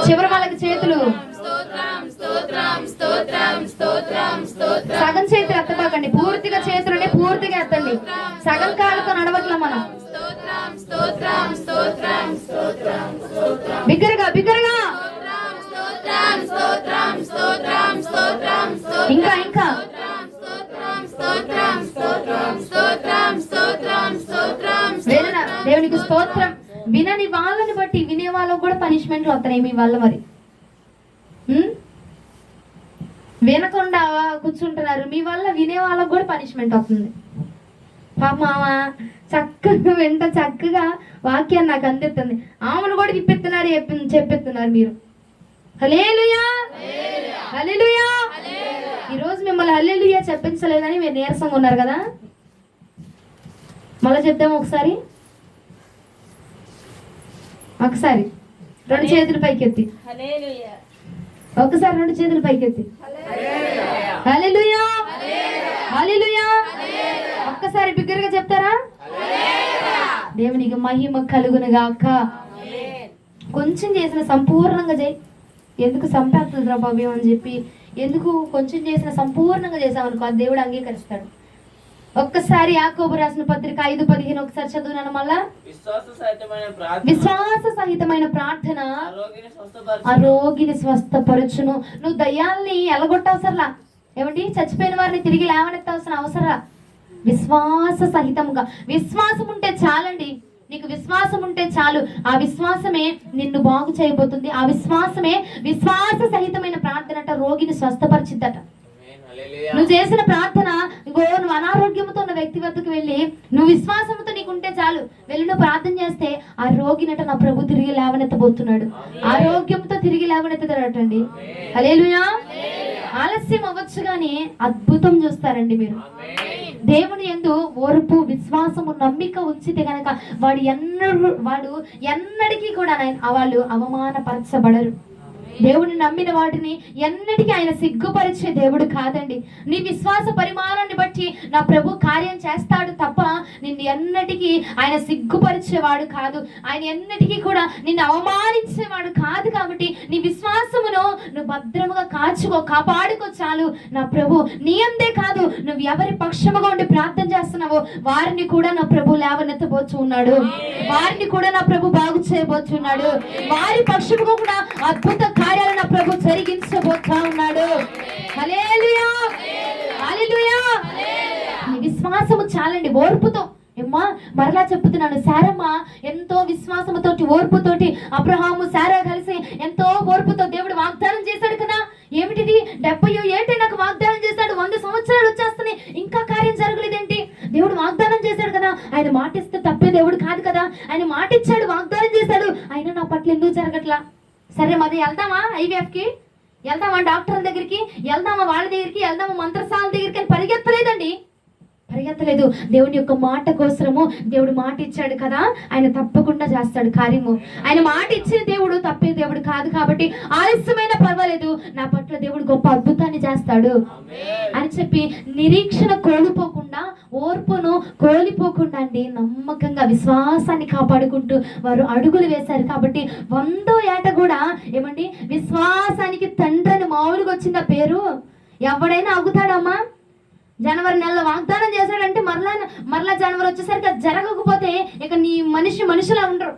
చివరి వాళ్ళకి చేతులు, సగం చేతులు ఎత్తబాకండి, పూర్తిగా చేతులని పూర్తిగా ఎత్తండి. సగం కాళ్ళతో నడవట్లా మనం. బిగ్గరగా ఇంకా దేవునికి స్తోత్రం. వినని వాళ్ళని బట్టి వినే వాళ్ళకు కూడా పనిష్మెంట్లు వస్తున్నాయి మీ వల్ల. మరి వినకుండా కూర్చుంటున్నారు, మీ వల్ల వినే వాళ్ళకు కూడా పనిష్మెంట్ వస్తుంది. పాప చక్కగా వెంట చక్కగా వాక్యాన్ని నాకు అందిస్తుంది, ఆమెను కూడా తిప్పెత్తున్నారు, చెప్పెత్తున్నారు మీరు. హల్లెలూయా హల్లెలూయా. ఈరోజు మిమ్మల్ని హల్లెలూయా చెప్పించలేదని మీరు నీరసంగా ఉన్నారు కదా. మళ్ళీ చెప్తాము ఒకసారి 2 చేతులు పైకెత్తి, ఒకసారి 2 చేతులు పైకెత్తి హల్లెలూయా హల్లెలూయా. ఒక్కసారి బిగ్గరగా చెప్తారా? దేవునికి మహిమ కలుగును గాక. కొంచెం చేసిన సంపూర్ణంగా చేయి. ఎందుకు సంపేస్తుంది ప్రభావం అని చెప్పి, ఎందుకు కొంచెం చేసిన సంపూర్ణంగా చేసామనుకో అది దేవుడు అంగీకరిస్తాడు. ఒక్కసారి యాకోబు రాసిన పత్రిక 5:15 ఒకసారి చదువునాను మళ్ళా. విశ్వాస సహితమైన ప్రార్థన ఆ రోగిని స్వస్థపరచును. నువ్వు దయ్యాల్ని ఎలగొట్టవసరలా, ఏమండి, చచ్చిపోయిన వారిని తిరిగి లేవనెత్తవలసిన అవసరం. విశ్వాస సహితంగా, విశ్వాసం ఉంటే చాలండి. నీకు విశ్వాసం ఉంటే చాలు. ఆ విశ్వాసమే నిన్ను బాగు చేయబోతుంది. ఆ విశ్వాసమే విశ్వాస సహితమైన ప్రార్థన రోగిని స్వస్థపరిచిద్దట. నువ్వు చేసిన ప్రార్థన, నువ్వు అనారోగ్యంతో ఉన్న వ్యక్తి వద్దకు వెళ్ళి నువ్వు విశ్వాసంతో నీకుంటే చాలు, వెళ్ళి నువ్వు ప్రార్థన చేస్తే ఆ రోగినట నా ప్రభు తిరిగి లేవనెత్తబోతున్నాడు. ఆరోగ్యంతో తిరిగి లేవనెత్తుతాడటండి. హల్లెలూయా. ఆలస్యం అవ్వచ్చు కానీ అద్భుతం చూస్తారండి మీరు. దేవుని యందు ఓర్పు, విశ్వాసము, నమ్మిక ఉంచితే గనక వాడు ఎన్నడికి కూడా వాళ్ళు అవమానపరచబడరు. దేవుడిని నమ్మిన వాటిని ఎన్నటికీ ఆయన సిగ్గుపరిచే దేవుడు కాదండి. నీ విశ్వాస పరిమాణాన్ని బట్టి నా ప్రభు కార్యం చేస్తాడు తప్ప నిన్ను ఎన్నటికీ ఆయన సిగ్గుపరిచేవాడు కాదు. ఆయన ఎన్నటికీ కూడా నిన్ను అవమానించేవాడు కాదు. కాబట్టి నీ విశ్వాసమును నువ్వు భద్రముగా కాపాడుకో చాలు. నా ప్రభు నీ అందే కాదు, నువ్వు ఎవరి పక్షముగా ఉండి ప్రార్థన చేస్తున్నావో వారిని కూడా నా ప్రభు లేవనెత్తబోచు ఉన్నాడు. వారిని కూడా నా ప్రభు బాగు చేయబోతున్నాడు. వారి పక్షముగా కూడా అద్భుత కార్యాలు నా ప్రభు జరిగించబోతా ఉన్నాడు. హల్లెలూయా, హల్లెలూయా. నీ విశ్వాసము చాలండి. ఓర్పుతో ఏమ్మా మరలా చెప్తున్నాను, శారమ్మ ఎంతో విశ్వాసముతోటి ఓర్పుతోటి అబ్రహాము శారా కలిసి ఎంతో ఓర్పుతో దేవుడు వాగ్దానం చేశాడు కదా. ఏమిటిది? 70 ఏటే నాకు వాగ్దానం చేశాడు, 100 సంవత్సరాలు వచ్చేస్తున్నాయి, ఇంకా కార్యం జరగలేదేంటి? దేవుడు వాగ్దానం చేశాడు కదా, ఆయన మాట ఇస్తే తప్పే దేవుడు కాదు కదా. ఆయన మాట ఇచ్చాడు, వాగ్దానం చేశాడు, అయినా నా పట్ల ఎందుకు జరగట్లా? సరే మరి వెళ్దామా ఐవీఎఫ్కి, వెళ్దామా డాక్టర్ దగ్గరికి, వెళ్దామా వాళ్ళ దగ్గరికి, వెళ్దామా మంత్రసాల దగ్గరికి అని పరిగెత్తలేదండి. దేవుని యొక్క మాట కోసము దేవుడు మాట ఇచ్చాడు కదా, ఆయన తప్పకుండా చేస్తాడు కార్యము. ఆయన మాట ఇచ్చిన దేవుడు తప్పే దేవుడు కాదు. కాబట్టి ఆలస్యమైనా పర్వాలేదు, నా పట్ల దేవుడు గొప్ప అద్భుతాన్ని చేస్తాడు అని చెప్పి నిరీక్షణ కోల్పోకుండా, ఓర్పును కోల్పోకుండా అండి నమ్మకంగా విశ్వాసాన్ని కాపాడుకుంటూ వారు అడుగులు వేశారు. కాబట్టి 100వ ఏట కూడా ఏమండి విశ్వాసానికి తండ్రి అని మామూలుగా వచ్చిందా పేరు? ఎవడైనా అగుతాడమ్మా? జనవరి నెలలో వాగ్దానం చేశాడంటే మరలా జనవరి వచ్చేసరికి అది జరగకపోతే ఇక నీ మనుషులా ఉండరు.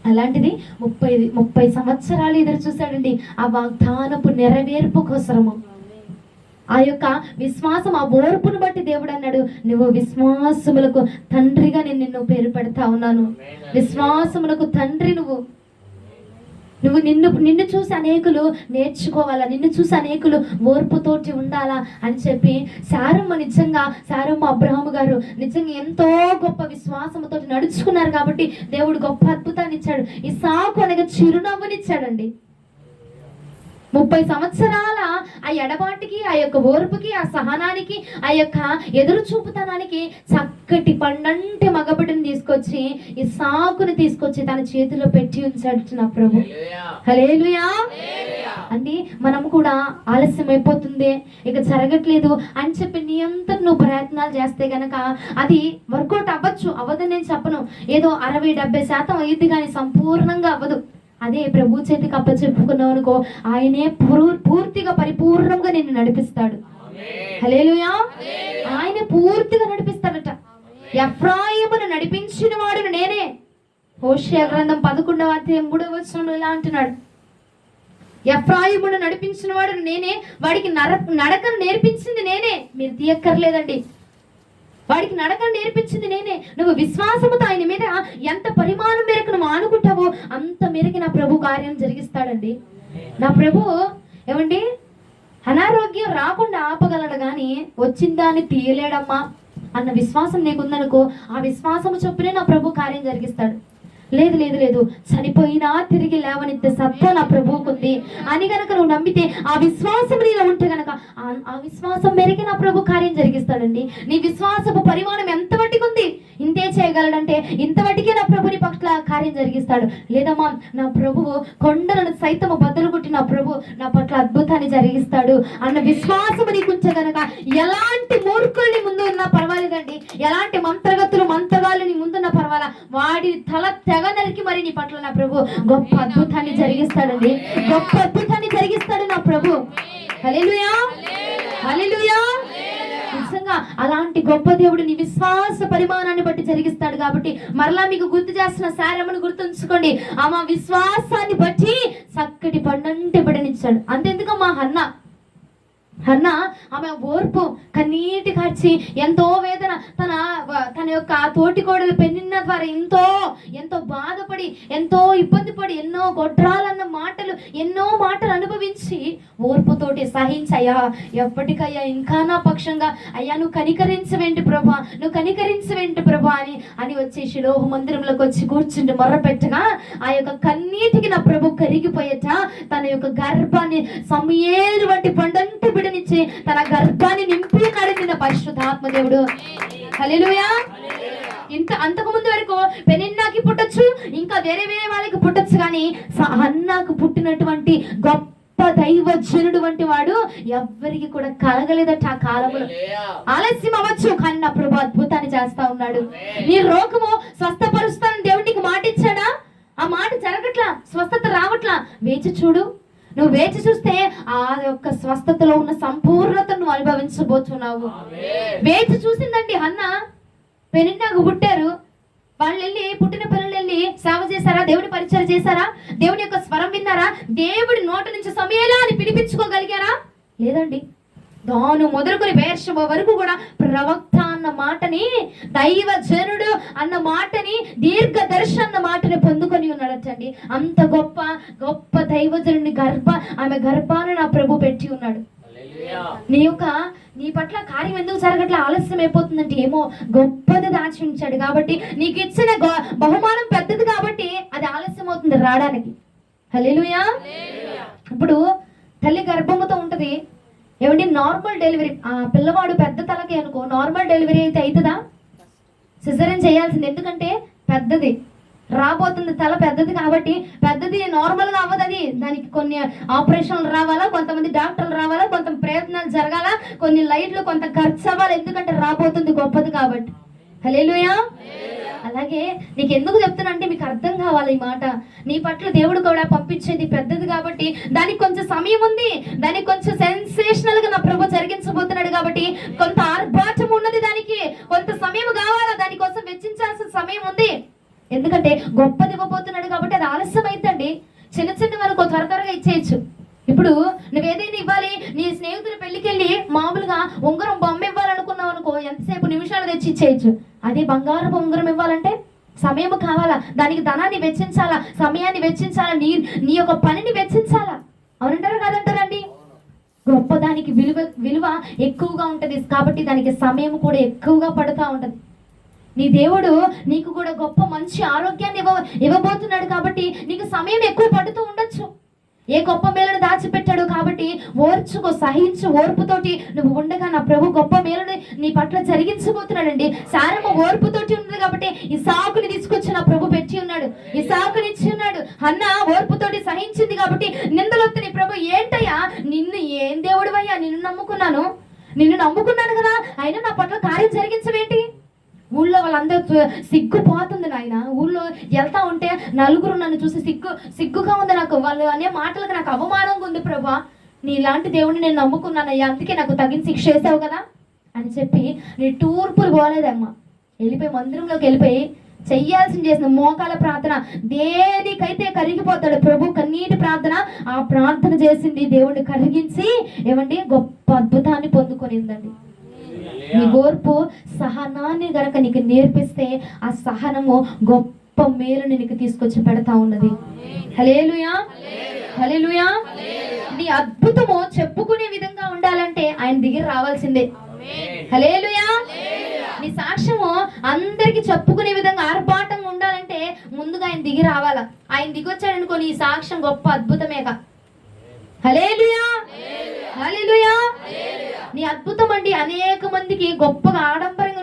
అలాంటిది 30 సంవత్సరాలు ఎదురు చూశాడండి ఆ వాగ్దానపు నెరవేర్పు కోసము. ఆ యొక్క విశ్వాసం, ఆ ఓర్పును బట్టి దేవుడు అన్నాడు, నువ్వు విశ్వాసములకు తండ్రిగా నేను నిన్ను పేరు పెడతా ఉన్నాను. విశ్వాసములకు తండ్రి నువ్వు నిన్ను చూసి అనేకులు నేర్చుకోవాలా, నిన్ను చూసి అనేకులు ఓర్పుతోటి ఉండాలా అని చెప్పి శారమ్మ అబ్రహాము గారు నిజంగా ఎంతో గొప్ప విశ్వాసంతో నడుచుకున్నారు. కాబట్టి దేవుడు గొప్ప అద్భుతాన్ని ఇచ్చాడు. ఇస్సాకు అనగా చిరునవ్వునిచ్చాడండి. 30 సంవత్సరాల ఆ ఎడబాటుకి, ఆ యొక్క ఓర్పుకి, ఆ సహనానికి, ఆ యొక్క ఎదురు చూపుతనానికి చక్కటి పండంటి మగబిడ్డను తీసుకొచ్చి ఇస్సాకుని తీసుకొచ్చి తన చేతిలో పెట్టి ఉంచాడు నా ప్రభు. హల్లెలూయా అండి. మనం కూడా ఆలస్యం అయిపోతుంది, ఇక జరగట్లేదు అని చెప్పి నీ అంతా నువ్వు ప్రయత్నాలు చేస్తే గనక అది వర్కౌట్ అవ్వదని నేను చెప్పను. ఏదో 60-70% అయ్యింది కానీ సంపూర్ణంగా అవ్వదు. అదే ప్రభు చేతికి అప్పచెప్పుకున్నావు అనుకో, ఆయనే పూర్తిగా పరిపూర్ణంగా నిన్ను నడిపిస్తాడు. హల్లెలూయా. ఆయన పూర్తిగా నడిపిస్తాడట. ఎఫ్రాయిమును నడిపించిన వాడును నేనే. హోషేయ గ్రంథం 11వ అధ్యాయం 3వ వచనంలో ఇలా అంటున్నాడు, ఎఫ్రాయిమును నడిపించిన వాడును నేనే, వాడికి నడకను నేర్పించింది నేనే. మీరు తీయక్కర్లేదండి, వాడికి నడకను నేర్పించింది నేనే. నువ్వు విశ్వాసముతో ఆయన మీద ఎంత పరిమాణం మేరకు నువ్వు ఆనుకుంటావో అంత మేరకు నా ప్రభు కార్యం జరిగిస్తాడండి. నా ప్రభు ఏమండి అనారోగ్యం రాకుండా ఆపగలడు కానీ వచ్చిన దాన్ని తీయలేడమ్మా అన్న విశ్వాసం నీకుందనుకో, ఆ విశ్వాసము చొప్పునే నా ప్రభు కార్యం జరిగిస్తాడు. లేదు చనిపోయినా తిరిగి లేవనెత్తే సత్తా నా ప్రభువుకుంది అని గనక నువ్వు నమ్మితే, ఆ విశ్వాసం నీలో ఉంటే గనక ఆ విశ్వాసం మేరకే నా ప్రభు కార్యం జరిగిస్తాడండి. నీ విశ్వాసపు పరిమాణం ఎంత మట్టికి ఉంది, ఇంతే చేయగలడంటే ఇంతవటికే నా ప్రభుని పట్ల కార్యం జరిగిస్తాడు. లేదమ్మా నా ప్రభువు కొండలను సైతము బద్దలు కొట్టి నా ప్రభు నా పట్ల అద్భుతాన్ని జరిగిస్తాడు అన్న విశ్వాసము నీకుంటే గనక ఎలాంటి మూర్ఖుల్ని ముందు ఉన్నా పర్వాలేదండి, ఎలాంటి మంత్రగాళ్ళు నీ ముందున్నా పర్వాలా, వాడి తల తెగ నరికి మరి నీ పట్ల నా ప్రభు గొప్ప అద్భుతాన్ని జరిగిస్తాడండి. గొప్ప అద్భుతాన్ని జరిగిస్తాడు నా ప్రభు. హల్లెలూయా, హల్లెలూయా. నిజంగా అలాంటి గొప్ప దేవుడు నీ విశ్వాస పరిమాణాన్ని బట్టి జరిగిస్తాడు. కాబట్టి మరలా మీకు గుర్తు చేస్తున్న శారమ్మను గుర్తుంచుకోండి. ఆమె విశ్వాసాన్ని బట్టి చక్కటి పండంటి బిడ్డనిచ్చాడు. అంతెందుకమ్మా హన్న ఆమె ఓర్పు కన్నీటి కార్చి ఎంతో వేదన తన యొక్క తోటి కోడలు పెన్నిన్న ద్వారా ఎంతో బాధపడి ఎంతో ఇబ్బంది పడి ఎన్నో గొడ్రాలన్న ఎన్నో మాటలు అనుభవించి ఓర్పుతోటి సహించయ్యా, ఎప్పటికయ్యా ఇంకా నా పక్షంగా అయ్యా నువ్వు కనికరించవేంటి ప్రభా అని వచ్చి శిలోహ మందిరంలోకి వచ్చి కూర్చుంటూ మొర్రపెట్టగా ఆ యొక్క కన్నీటికి నా ప్రభు కరిగిపోయేట తన యొక్క గర్భాన్ని సమూయేలు వంటి పండంటి బిడనిచ్చి తన గర్భాన్ని నింపి నడిపిన పరిశుద్ధాత్మ దేవుడు. హల్లెలూయా. అంతకు ముందు వరకు పెనిన్నాకి పుట్టొచ్చు, ఇంకా వేరే వేరే వాళ్ళకి పుట్టొచ్చు, కానీ హన్నాకు పుట్టినటువంటి గొప్ప దైవజనుడు వంటి వాడు ఎవ్వరికి కూడా కలగలేదట ఆ కాలంలో. ఆలస్యం అవ్వచ్చు, కానీ నా ప్రభు అద్భుతాన్ని చేస్తా ఉన్నాడు. నీ రోగము స్వస్థపరుస్తానని దేవుడికి మాట ఇచ్చాడా? ఆ మాట జరగట్లా, స్వస్థత రావట్లా. వేచి చూడు. నువ్వు వేచి చూస్తే ఆ యొక్క స్వస్థతలో ఉన్న సంపూర్ణతను నువ్వు అనుభవించబోతున్నావు. వేచి చూసిందండి హన్న. పెనిన్నాకు పుట్టారు, వాళ్ళు వెళ్ళి పుట్టిన పిల్లలు వెళ్ళి సేవ చేశారా? దేవుని పరిచయం చేశారా? దేవుని యొక్క స్వరం విన్నారా? దేవుడి నోట నుంచి సమయలా అని పిలిపించుకోగలిగారా? లేదండి. దాను మొదలుకొని వేర్షమ వరకు కూడా ప్రవక్త అన్న మాటని, దైవజనుడు అన్న మాటని, దీర్ఘదర్శి అన్న మాటని పొందుకొని ఉన్నాడటండి. అంత గొప్ప గొప్ప దైవజనుడిని ఆమె గర్భాన నా ప్రభు పెట్టి ఉన్నాడు. నీ పట్ల కార్యం ఎందుకు జరగట్లా, ఆలస్యం అయిపోతుందంటే ఏమో గొప్పది దాచి ఉంచాడు కాబట్టి, నీకు ఇచ్చిన బహుమానం పెద్దది కాబట్టి అది ఆలస్యం అవుతుంది రావడానికి. హల్లెలూయా. ఇప్పుడు తల్లి గర్భముతో ఉంటది ఏమండి, నార్మల్ డెలివరీ. ఆ పిల్లవాడు పెద్ద తలకి అనుకో, నార్మల్ డెలివరీ అయితే అవుతుందా? సిజరీన్ చేయాల్సింది, ఎందుకంటే పెద్దది రాబోతుంది, తల పెద్దది కాబట్టి. పెద్దది నార్మల్ గా అవ్వదు, అది దానికి కొన్ని ఆపరేషన్లు రావాలా, కొంతమంది డాక్టర్లు రావాలా, కొంత ప్రయత్నాలు జరగాల, కొన్ని లైట్లు, కొంత ఖర్చు అవ్వాలి, ఎందుకంటే రాబోతుంది గొప్పది కాబట్టి. హల్లెలూయా. అలాగే నీకు ఎందుకు చెప్తున్నా అంటే మీకు అర్థం కావాలి ఈ మాట. నీ పట్ల దేవుడు కూడా పంపించేది పెద్దది కాబట్టి దానికి కొంచెం సమయం ఉంది, దానికి కొంచెం సెన్సేషనల్ గా నా ప్రభు జరిగించబోతున్నాడు కాబట్టి కొంత ఆర్భాటం ఉన్నది, దానికి కొంత సమయం కావాలా, దానికోసం వెచ్చించాల్సిన సమయం ఉంది. ఎందుకంటే గొప్పది ఇవ్వబోతున్నాడు కాబట్టి అది ఆలస్యం అయిద్దండి. చిన్న చిన్న వరకు త్వరగా ఇచ్చేయచ్చు. ఇప్పుడు నువ్వేదైనా ఇవ్వాలి, నీ స్నేహితుల పెళ్లికి వెళ్ళి మామూలుగా ఉంగరం బొమ్మ ఇవ్వాలనుకున్నావు అనుకో, ఎంతసేపు నిమిషాలు తెచ్చి ఇచ్చేయచ్చు. అదే బంగారపు ఉంగరం ఇవ్వాలంటే సమయం కావాలా, దానికి ధనాన్ని వెచ్చించాలా, సమయాన్ని వెచ్చించాలా, నీ యొక్క పనిని వెచ్చించాలా. అవునంటారా కాదంటారండి? గొప్ప దానికి విలువ ఎక్కువగా ఉంటది కాబట్టి దానికి సమయం కూడా ఎక్కువగా పడుతూ ఉంటది. నీ దేవుడు నీకు కూడా గొప్ప మంచి ఆరోగ్యాన్ని ఇవ్వబోతున్నాడు కాబట్టి నీకు సమయం ఎక్కువ పడుతూ ఉండొచ్చు. ఏ గొప్ప మేలును దాచిపెట్టాడు కాబట్టి ఓర్చుకో, సహించు, ఓర్పుతోటి నువ్వు ఉండగా నా ప్రభు గొప్ప మేలుని నీ పట్ల జరిగించబోతున్నాడండి. సారమ్మ ఓర్పుతోటి ఉన్నది కాబట్టి ఇస్సాకుని తీసుకొచ్చి నా ప్రభు పెట్టి ఉన్నాడు, ఇస్సాకుని ఇచ్చి ఉన్నాడు. హన్నా ఓర్పుతోటి సహించింది కాబట్టి నిందలొత్తి నీ ప్రభు ఏంటయ్యా, నిన్ను ఏం దేవుడు అయ్యా, నిన్ను నమ్ముకున్నాను కదా, అయినా నా పట్ల కార్యం జరిగించవేంటి? ఊళ్ళో వాళ్ళందరూ సిగ్గుపోతుంది నాయన. ఊళ్ళో వెళ్తా ఉంటే నలుగురు నన్ను చూసి సిగ్గుగా ఉంది నాకు, వాళ్ళు అనే మాటలకు నాకు అవమానంగా ఉంది. ప్రభా, నీలాంటి దేవుడిని నేను నమ్ముకున్నానయ్యా, అందుకే నాకు తగిన శిక్ష వేసావు కదా అని చెప్పి నీ టూర్పులు పోలేదమ్మా. వెళ్ళిపోయి మందిరంలోకి వెళ్ళిపోయి చెయ్యాల్సింది చేసిన మోకాల ప్రార్థన, దేనికైతే కరిగిపోతాడు ప్రభు కన్నీటి ప్రార్థన, ఆ ప్రార్థన చేసింది దేవుడిని కరిగించి ఏమండి గొప్ప అద్భుతాన్ని పొందుకొనిందండి. నీ ఓర్పు సహనాన్ని గనక నీకు నేర్పిస్తే ఆ సహనము గొప్ప మేలుని నీకు తీసుకొచ్చి పెడతా ఉన్నది. హల్లెలూయా, హల్లెలూయా. నీ అద్భుతము చెప్పుకునే విధంగా ఉండాలంటే ఆయన దిగి రావాల్సిందే. హల్లెలూయా. నీ సాక్ష్యము అందరికి చెప్పుకునే విధంగా ఆర్భాటంగా ఉండాలంటే ముందుగా ఆయన దిగి రావాలా. ఆయన దిగొచ్చాడు అనుకో, నీ సాక్ష్యం గొప్ప అద్భుతమేగా. హల్లెలూయా, హల్లెలూయా. నీ అద్భుతం అండి అనేక మందికి గొప్పగా ఆడంబరంగా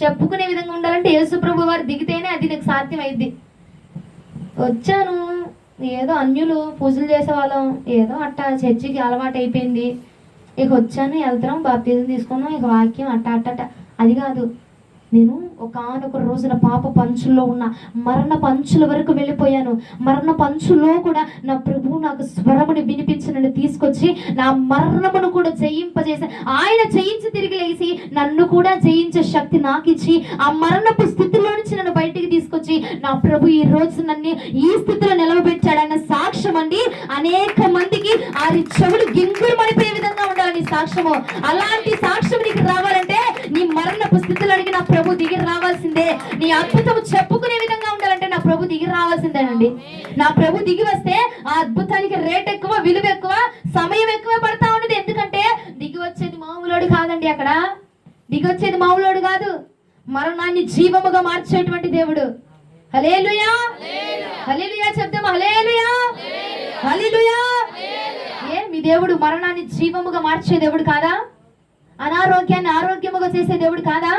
చెప్పుకునే విధంగా ఉండాలంటే యేసు ప్రభు వారు దిగితేనే అది నీకు సాధ్యమైంది. వచ్చాను, ఏదో అన్యులు పూజలు చేసేవాళ్ళం, ఏదో అట్ట చర్చికి అలవాటు అయిపోయింది, ఇక వచ్చాను, వెళ్తాం, బాప్తిజం తీసుకున్నాం, ఇక వాక్యం అట్ట అది కాదు. నేను ఒకానొక రోజున పాప పంచుల్లో ఉన్న మరణ పంచుల వరకు వెళ్ళిపోయాను. మరణ పంచుల్లో కూడా నా ప్రభువు నాకు స్వరముని వినిపించి నన్ను తీసుకొచ్చి నా మరణమును కూడా జయింపజేసి ఆయన జయించి తిరిగి లేచి నన్ను కూడా జయించే శక్తి నాకు ఇచ్చి ఆ మరణపు స్థితిలో నుంచి నన్ను బయటికి తీసుకొచ్చి నా ప్రభు ఈ రోజు నన్ను ఈ స్థితిలో నిలవబెట్టాడన్న సాక్ష్యం అండి. అనేక మందికి ఆరి చెవులు గింగురు పడిపోయే విధంగా ఉండాలని సాక్ష్యము. అలాంటి సాక్ష్యం నీకు రావాలంటే నీ మరణపు స్థితిలో అడిగి నా ప్రభు దిగి రావాల్సిందే. నీ అద్భుతం చెప్పుకునే విధంగా ఉండాలంటే నా ప్రభు దిగి రావాల్సిందేనండి. నా ప్రభు దిగి వస్తే ఆ అద్భుతానికి రేట్ ఎక్కువ, విలువ ఎక్కువ, సమయం ఎక్కువ పడతా ఉన్నది. ఎందుకంటే దిగి వచ్చేది మామూలోడు కాదండి. అక్కడ దిగి వచ్చేది మామూలోడు కాదు, మరణాన్ని జీవముగా మార్చేటువంటి దేవుడు. హల్లెలూయా, హల్లెలూయా చెప్తాము. హల్లెలూయా, హల్లెలూయా. మీ దేవుడు మరణాన్ని జీవముగా మార్చే దేవుడు కాదా? అనారోగ్యాన్ని ఆరోగ్యముగా చేసే దేవుడు కాదా?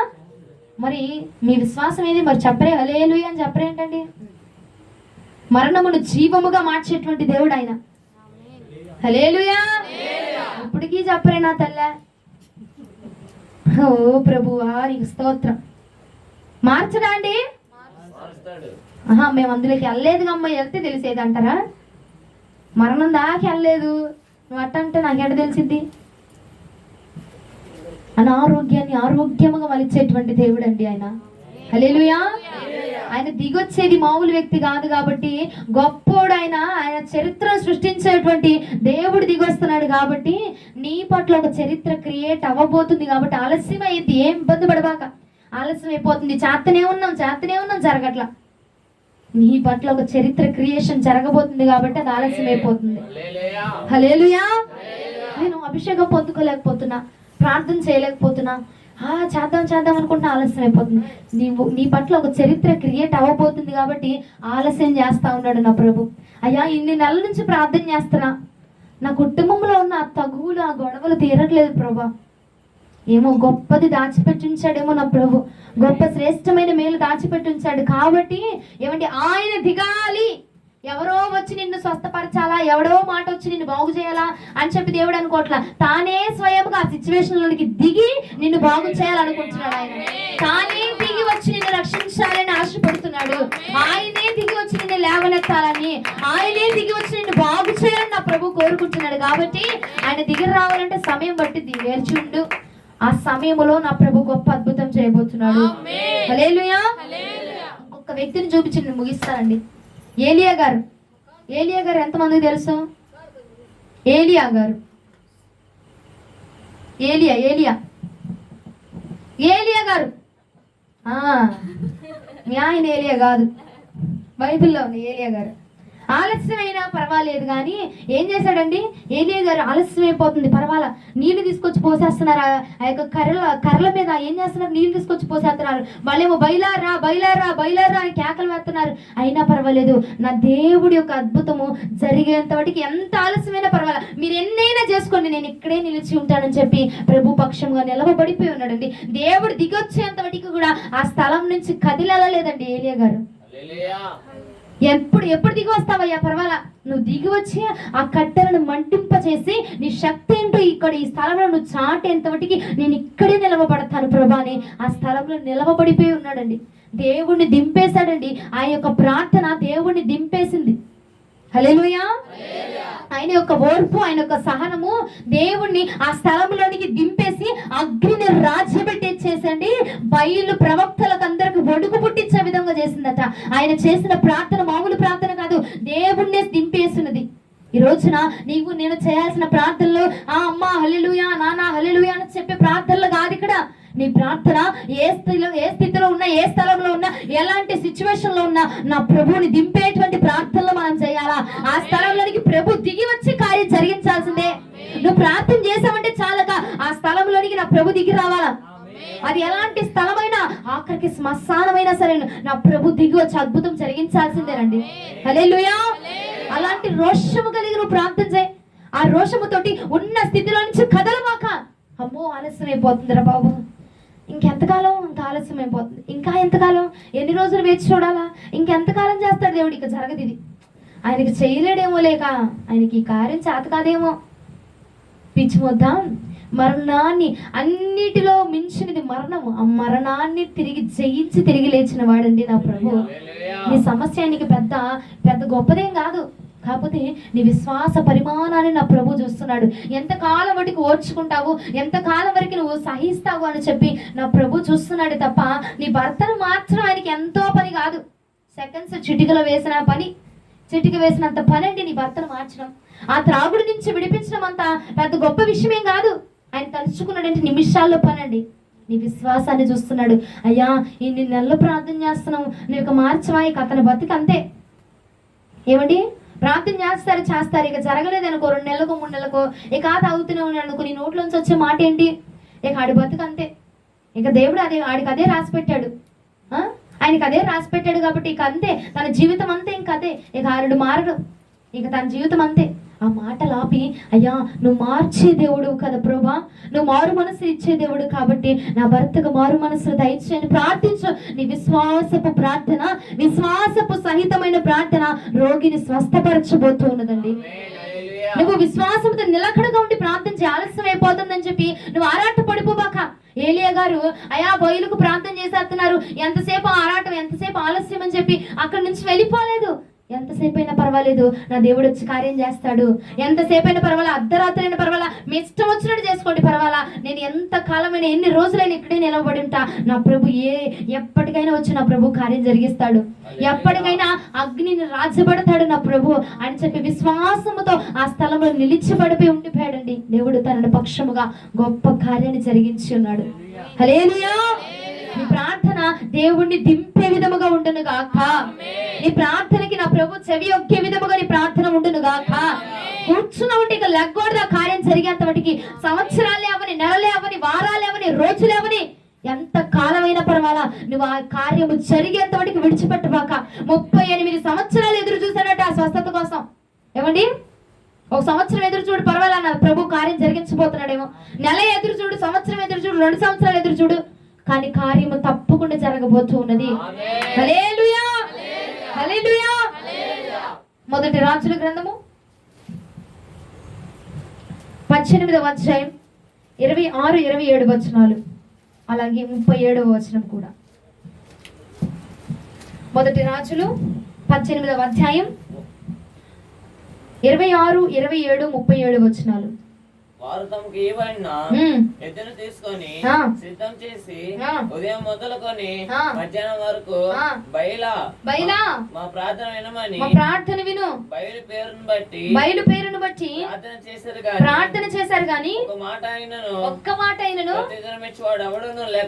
మరి మీ విశ్వాసం ఏది? మరి చెప్పరే హల్లెలూయా అని చెప్పరేంటండి? మరణమును జీవముగా మార్చేటువంటి దేవుడు ఆయన. హల్లెలూయా. ఇప్పటికీ చెప్పరే నా తల్లే. ఓ ప్రభువా నీకు స్తోత్రం. మార్చడా అండి? మేము అందులోకి వెళ్ళలేదు అమ్మ, వెళ్తే తెలిసేది అంటారా? మరణం దాకా వెళ్ళలేదు, నువ్వు అట్టంటే నాకెట తెలిసిద్ది? అనారోగ్యాన్ని ఆరోగ్యముగా మలిచేటువంటి దేవుడు అండి ఆయన. హల్లెలూయా. ఆయన దిగొచ్చేది మామూలు వ్యక్తి కాదు కాబట్టి గొప్పోడు ఆయన. ఆయన చరిత్ర సృష్టించేటువంటి దేవుడు దిగొస్తున్నాడు కాబట్టి నీ పట్ల ఒక చరిత్ర క్రియేట్ అవ్వబోతుంది. కాబట్టి ఆలస్యం అయ్యింది, ఏం ఇబ్బంది పడబాక. ఆలస్యం అయిపోతుంది, చేస్తూనే ఉన్నాం జరగట్లా. నీ పట్ల ఒక చరిత్ర క్రియేషన్ జరగబోతుంది కాబట్టి అది ఆలస్యం అయిపోతుంది. హల్లెలూయా. నేను అభిషేకం పొందుకోలేకపోతున్నా, ప్రార్థన చేయలేకపోతున్నా, చేద్దాం అనుకుంటే ఆలస్యం అయిపోతుంది. నీ పట్ల ఒక చరిత్ర క్రియేట్ అవ్వబోతుంది కాబట్టి ఆలస్యం చేస్తా ఉన్నాడు నా ప్రభు. అయ్యా ఇన్ని నెలల నుంచి ప్రార్థన చేస్తున్నా, నా కుటుంబంలో ఉన్న ఆ తగువులు ఆ గొడవలు తీరట్లేదు ప్రభా. ఏమో గొప్పది దాచిపెట్టించాడేమో నా ప్రభు, గొప్ప శ్రేష్టమైన మేలు దాచిపెట్టించాడు కాబట్టి ఏమంటే ఆయన దిగాలి. ఎవరో వచ్చి నిన్ను స్వస్థపరచాలా, ఎవడో మాట వచ్చి నిన్ను బాగు చేయాలా అని చెప్పి దేవుడు అనుకోవట్లా. తానే స్వయంగా ఆ సిచ్యువేషన్లోకి దిగి నిన్ను బాగు చేయాలనుకుంటున్నాడు ఆయన. తానే దిగి వచ్చి నిన్ను రక్షించాలని ఆశపడుతున్నాడు. ఆయనే దిగి వచ్చి నిన్ను లేవనెత్తాలని, ఆయనే దిగి వచ్చి నిన్ను బాగు చేయాలని నా ప్రభు కోరుకుంటున్నాడు. కాబట్టి ఆయన దిగి రావాలంటే సమయం పట్టింది, వేర్చి ఉండు. ఆ సమయంలో నా ప్రభు గొప్ప అద్భుతం చేయబోతున్నాడు. హల్లెలూయా. ఇంకొక వ్యక్తిని చూపించి నేను ముగిస్తానండి. ఏలియా గారు ఎంతమందికి తెలుసు? ఏలియా గారు, ఏలియా గారు మీ ఆయన ఏలియా కాదు, బైబిల్లో ఉంది ఏలియా గారు. ఆలస్యమైనా పర్వాలేదు కానీ ఏం చేశాడండి? ఏలియా గారు ఆలస్యం అయిపోతుంది, పర్వాలా, నీళ్లు తీసుకొచ్చి పోసేస్తున్నారు. ఆ యొక్క కర్రల మీద ఏం చేస్తున్నారు? నీళ్లు తీసుకొచ్చి పోసేస్తున్నారు. వాళ్ళేమో బయలారా అని కేకలు వేస్తున్నారు. అయినా పర్వాలేదు, నా దేవుడి యొక్క అద్భుతము జరిగేంత వాటికి ఎంత ఆలస్యమైనా పర్వాలా, మీరు ఎన్నైనా చేసుకోండి, నేను ఇక్కడే నిలిచి ఉంటానని చెప్పి ప్రభు పక్షంగా నిలవబడిపోయి ఉన్నాడండి. దేవుడు దిగొచ్చేంత వాటికి కూడా ఆ స్థలం నుంచి కదిలేలేదండి ఏలియా గారు. ఎప్పుడు దిగి వస్తావయ్యా, పర్వాలా, నువ్వు దిగి వచ్చి ఆ కట్టెలను మంటింపచేసి నీ శక్తి ఏంటో ఇక్కడ ఈ స్థలంలో నువ్వు చాటేంత వాటికి నేను ఇక్కడే నిలవబడతాను ప్రభా అని ఆ స్థలంలో నిలవబడిపోయి ఉన్నాడండి. దేవుణ్ణి దింపేశాడండి. ఆ యొక్క ప్రార్థన దేవుణ్ణి దింపేసింది. హల్లెలూయా. ఆయన యొక్క ఓర్పు, ఆయన యొక్క సహనము దేవుణ్ణి ఆ స్థలంలోనికి దింపేసి అగ్నిని రాజ్యబెట్టేసేసండి. బయలు ప్రవక్తలకు అందరికి వణుకు పుట్టించే విధంగా చేసిందట. ఆయన చేసిన ప్రార్థన మామూలు ప్రార్థన కాదు, దేవుణ్ణి దింపేసినది. ఈ రోజున నీవు నేను చేయాల్సిన ప్రార్థనలు అమ్మా హల్లెలూయా, నాన్న హల్లెలూయా అని చెప్పే ప్రార్థనలు కాదు. ఇక్కడ నీ ప్రార్థన ఏ స్థితిలో ఉన్నా, ఏ స్థలంలో ఉన్నా, ఎలాంటి సిచ్యువేషన్ లో ఉన్నా నా ప్రభువుని దింపేటువంటి ప్రార్థనలు మనం చేయాలా. ఆ స్థలంలోనికి ప్రభు దిగి వచ్చి కార్యం జరిగించాల్సిందే. నువ్వు ప్రార్థన చేసావంటే చాలక ఆ స్థలంలోనికి నా ప్రభు దిగి రావాలా. అది ఎలాంటి స్థలమైనా, ఆఖరికి శ్మశానమైనా సరే నా ప్రభు దిగి వచ్చి అద్భుతం జరిగించాల్సిందేనండి. హల్లెలూయా. అలాంటి రోషము కలిగి నువ్వు ప్రార్థన చేయి. ఆ రోషముతోటి ఉన్న స్థితిలో నుంచి కదలమాక. అమ్మో ఆలస్యం అయిపోతుందిరా బాబు, ఇంకెంతకాలం, ఇంకా ఆలస్యం అయిపోతుంది, ఇంకా ఎంతకాలం, ఎన్ని రోజులు వేచి చూడాలా, ఇంకెంతకాలం చేస్తాడు దేవుడు, ఇక జరగదు ఇది, ఆయనకి చేయలేడేమో, లేక ఆయనకి ఈ కార్యం చేత కాదేమో. పిచ్చి మొద్దాం. మరణాన్ని, అన్నిటిలో మించినది మరణము. ఆ మరణాన్ని జయించి తిరిగి లేచిన వాడండి నా ప్రభు. నీ సమస్య ఆయనకి పెద్ద గొప్పదేం కాదు, కాకపోతే నీ విశ్వాస పరిమాణాన్ని నా ప్రభు చూస్తున్నాడు. ఎంతకాలం వరకు ఓర్చుకుంటావు, ఎంతకాలం వరకు నువ్వు సహిస్తావు అని చెప్పి నా ప్రభు చూస్తున్నాడు తప్ప నీ భర్తను మార్చడం ఆయనకి ఎంతో పని కాదు. సెకండ్స్ చిటికలో వేసిన పని, చిటిక వేసినంత పని అండి నీ భర్తను మార్చడం. ఆ త్రాగుడి నుంచి విడిపించడం అంత పెద్ద గొప్ప విషయమేం కాదు. ఆయన తలుచుకున్నాడంటే నిమిషాల్లో పని అండి. నీ విశ్వాసాన్ని చూస్తున్నాడు. అయ్యా ఇన్ని నెలలు ప్రార్థన చేస్తున్నావు, నువ్వు ఇక మార్చవా, ఇక అతని బతికి అంతే. ఏమండి, ప్రార్థన చేస్తారు, ఇక జరగలేదనుకో, 2 నెలలకో 3 నెలలకో ఇక అవుతూనే ఉన్నాడు అనుకో, నీ నోట్లోంచి వచ్చే మాట ఏంటి? ఇక ఆడి బతుకు అంతే. ఇక దేవుడు ఆడికి అదే రాసి పెట్టాడు. ఆయనకి అదే రాసి పెట్టాడు కాబట్టి ఇక అంతే, తన జీవితం అంతే. ఇంక అదే, ఇక ఆరుడు మారడు, ఇక తన జీవితం అంతే. ఆ మాటలు ఆపి, అయ్యా నువ్వు మార్చే దేవుడు కదా ప్రభా, నువ్వు మారు మనసు ఇచ్చే దేవుడు కాబట్టి నా భర్తకు మారు మనసు దయచేయని ప్రార్థించు. నీ విశ్వాసపు ప్రార్థన, విశ్వాసపు సహితమైన ప్రార్థన రోగిని స్వస్థపరచబోతూ ఉన్నదండి. నువ్వు విశ్వాసంతో నిలకడగా ఉండి ప్రార్థన ఆలస్యం అయిపోతుందని చెప్పి నువ్వు ఆరాట పడిపోబాక. ఏలియా గారు అయా బయలుకు ప్రార్థన చేసేస్తున్నారు, ఎంతసేపు ఆరాటం, ఎంతసేపు ఆలస్యం అని చెప్పి అక్కడి నుంచి వెళ్ళిపోలేదు. ఎంతసేపు అయినా పర్వాలేదు, నా దేవుడు వచ్చి కార్యం చేస్తాడు. ఎంతసేపు అయినా పర్వాలా, అర్ధరాత్రి అయినా పర్వాలా, మీ ఇష్టం వచ్చినట్టు చేసుకోండి పర్వాలా, నేను ఎంత కాలమైనా ఎన్ని రోజులైనా ఇక్కడే నిలబడి ఉంటా, నా ప్రభు ఎప్పటికైనా వచ్చి నా ప్రభు కార్యం జరిగిస్తాడు, ఎప్పటికైనా అగ్నిని రాజబడతాడు నా ప్రభు అని చెప్పి విశ్వాసముతో ఆ స్థలంలో నిలిచిపడిపోయి ఉండిపోయాడండి. దేవుడు తనని పక్షముగా గొప్ప కార్యాన్ని జరిగించి ఉన్నాడు. హల్లెలూయా. నీ ప్రార్థన దేవుణ్ణి దింపే విధముగా ఉండును గాక. నీ ప్రార్థనకి నా ప్రభు చెవి ఒక్కే విధముగా నీ ప్రార్థన ఉండును గాక. కూర్చున్న ఉంటే ఇక లెగ్గోడదా కార్యం జరిగేంత వాటికి సంవత్సరాలే అవని, నెలలే అవని, వారాలే అవని, రోజులే అవని, ఎంత కాలమైనా పర్వాలా, నువ్వు ఆ కార్యము జరిగేంత వాటికి విడిచిపెట్టబాక. 38 సంవత్సరాలు ఎదురు చూశాడట ఆ స్వస్థత కోసం. ఏమండి, ఒక సంవత్సరం ఎదురు చూడు పర్వాలా, నా ప్రభు కార్యం జరిగించబోతున్నాడేమో. నెల ఎదురు చూడు, సంవత్సరం ఎదురు చూడు, 2 సంవత్సరాలు ఎదురు చూడు, కానీ కార్యము తప్పకుండా జరగబోతూ ఉన్నది. హల్లెలూయా, హల్లెలూయా. మొదటి రాజుల గ్రంథము 18వ అధ్యాయం 26, 27 వచనాలు, అలాగే 37వ వచనం కూడా. మొదటి రాజులు 18వ అధ్యాయం 26, 27, 37 వచనాలు. వారు తమకు ఇవ్వబడిన ఎద్దును తీసుకొని సిద్ధం చేసి ఉదయం మొదలుకొని మధ్యాహ్నం వరకు బయలా మా ప్రార్థన వినమని, ప్రార్థన విను, బయలు పేరును బట్టి ప్రార్థన చేశారు గాని ఒక్క మాట అయినను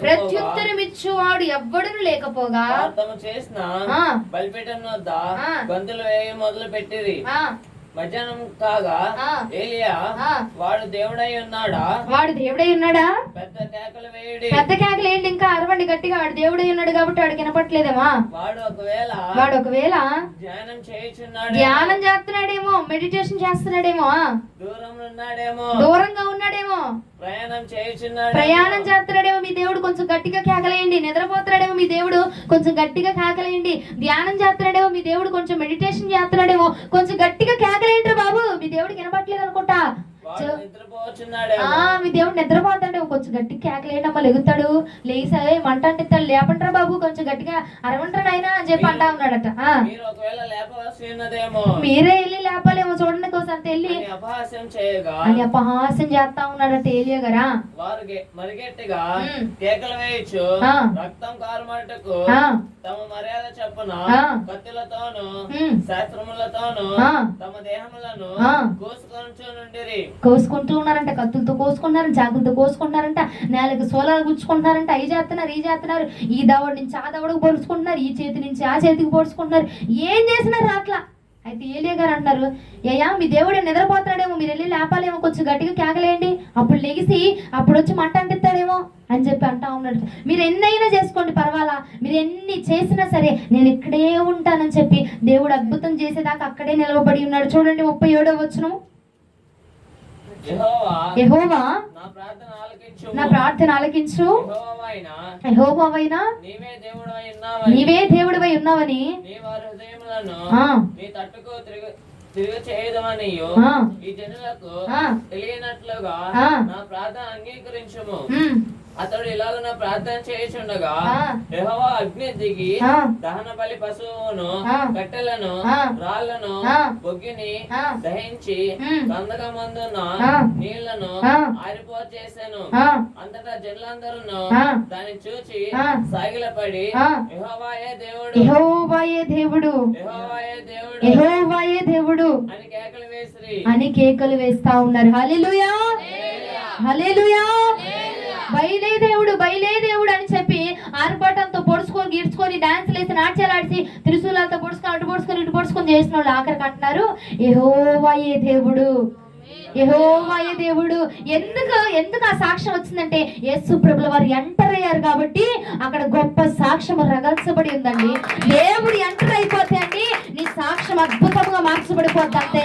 ప్రత్యుత్తరం ఇచ్చువాడు ఎవ్వడును లేకపోగా తమ చేసిన బలిపీఠం వద్ద గంతులు వేయ మొదలు పెట్టిరి. మధ్యాహ్నం కాగా ఏలియా వాడు దేవుడై ఉన్నాడా, పెద్ద కేకలు వేయడి, పెద్ద కేకలు ఏంటి, ఇంకా అరవండి గట్టిగా, వాడు దేవుడై ఉన్నాడు కాబట్టి వాడికి వినపట్లేదేమా. వాడు ఒకవేళ ధ్యానం చేస్తున్నాడేమో, మెడిటేషన్ చేస్తున్నాడేమో, దూరంగా ఉన్నాడేమో, ప్రయాణం చేస్తున్నాడేమో, మీ దేవుడు కొంచెం గట్టిగా కేకలేయండి. నిద్రపోతున్నాడేమో మీ దేవుడు, కొంచెం గట్టిగా కేకలేయండి. ధ్యానం చేస్తున్నాడేమో మీ దేవుడు, కొంచెం మెడిటేషన్ చేస్తున్నాడేమో, కొంచెం గట్టిగా కేకలేయండి బాబు, మీ దేవుడికి వినపట్లేదు అనుకుంటా. మీ దేవుడు నిద్రపోతాడు, కొంచెం గట్టిగా కేకలేయండి అమ్మ, లెగుతాడు, లేసా మంట అంటిస్తాడు, లేపంటారా బాబు, కొంచెం గట్టిగా అరవంటాడు ఆయన అని చెప్పి అంటా ఉన్నాడట. మీరే వెళ్ళి లేపాలేమో చూడండి కోసం వెళ్ళి అని అపహాస్యం చేస్తా ఉన్నాడట ఏలియా గారా. మరిగెట్టిగా కేకలు వేయచ్చు, రక్తం కారుమటకు తమ మర్యాద చెప్పున కత్తులతోను శాస్త్రములతోను తమ దేహములను కోసుకుంటూ ఉన్నారంట, కత్తులతో కోసుకుంటున్నారు, జాగులతో కోసుకుంటున్నారంట, నేలకు సోలాలు గుచ్చుకుంటున్నారంట, అవి చేస్తున్నారు, ఈ చేస్తున్నారు, ఈ దవడ నుంచి ఆ దవడకు పొడుచుకుంటున్నారు, ఈ చేతి నుంచి ఆ చేతికి పొడుచుకుంటున్నారు, ఏం చేసినారు అట్లా. అయితే ఏలియా గారు అంటున్నారు, అయ్యా మీ దేవుడు నిద్రపోతున్నాడేమో, మీరు వెళ్ళి లేపాలేమో, కొంచెం గట్టిగా కేకలేయండి, అప్పుడు లెగిసి అప్పుడు వచ్చి మంట అంటిస్తాడేమో అని చెప్పి అంటా ఉన్నాడు. మీరు ఎన్నైనా చేసుకోండి పర్వాలా, మీరు ఎన్ని చేసినా సరే నేను ఇక్కడే ఉంటానని చెప్పి దేవుడు అద్భుతం చేసేదాకా అక్కడే నిలవబడి ఉన్నాడు. చూడండి 37వ వచనం. యెహోవా నా ప్రార్థన ఆలకించు, యెహోవావైనా నీవే దేవుడివై ఉన్నావని తిరిగి చేయదమని ఈ జనులకు తెలియనట్లుగా నా ప్రార్థన అంగీకరించుము. అతడు ఇలాగ నా ప్రార్థన చేయుచుండగా యెహోవా అగ్ని దిగి దహన బలి పశువును, కట్టెలను, రాళ్లను, బొగ్గిని దహించి కందకమందున్న నీళ్లను ఆరిపోచేసాను. అంతటా జనులందరూ దాన్ని చూచి సాగిలపడి యెహోవాయే దేవుడు, యెహోవాయే దేవుడు, యెహోవాయే దేవుడు, యెహోవాయే దేవుడు అని కేకలు వేస్తా ఉన్నారు. హల్లెలూయా, హల్లెలూయా. బయలే దేవుడు, బయలే దేవుడు అని చెప్పి ఆర్భాటంతో పొడుచుకొని గీడ్చుకొని డాన్సులు వేసి నాట్యాలు ఆడిసి త్రిశూలాలతో పొడుచుకొని అటు పొడుచుకొని ఇటు పొడుచుకొని చేసిన వాళ్ళు ఆఖరికి అంటున్నారు యెహోవాయే దేవుడు, యెహోవాయే దేవుడు. ఎందుకు ఆ సాక్ష్యం వచ్చిందంటే యేసు ప్రభుల వారు ఎంటర్ అయ్యారు కాబట్టి అక్కడ గొప్ప సాక్ష్యం రగల్చబడి ఉందండి. దేవుడు ఎంటర్ అయిపోతే అండి నీ సాక్ష్యం సాక్ష్యం అద్భుతంగా మార్చబడిపోద్ది అంతే.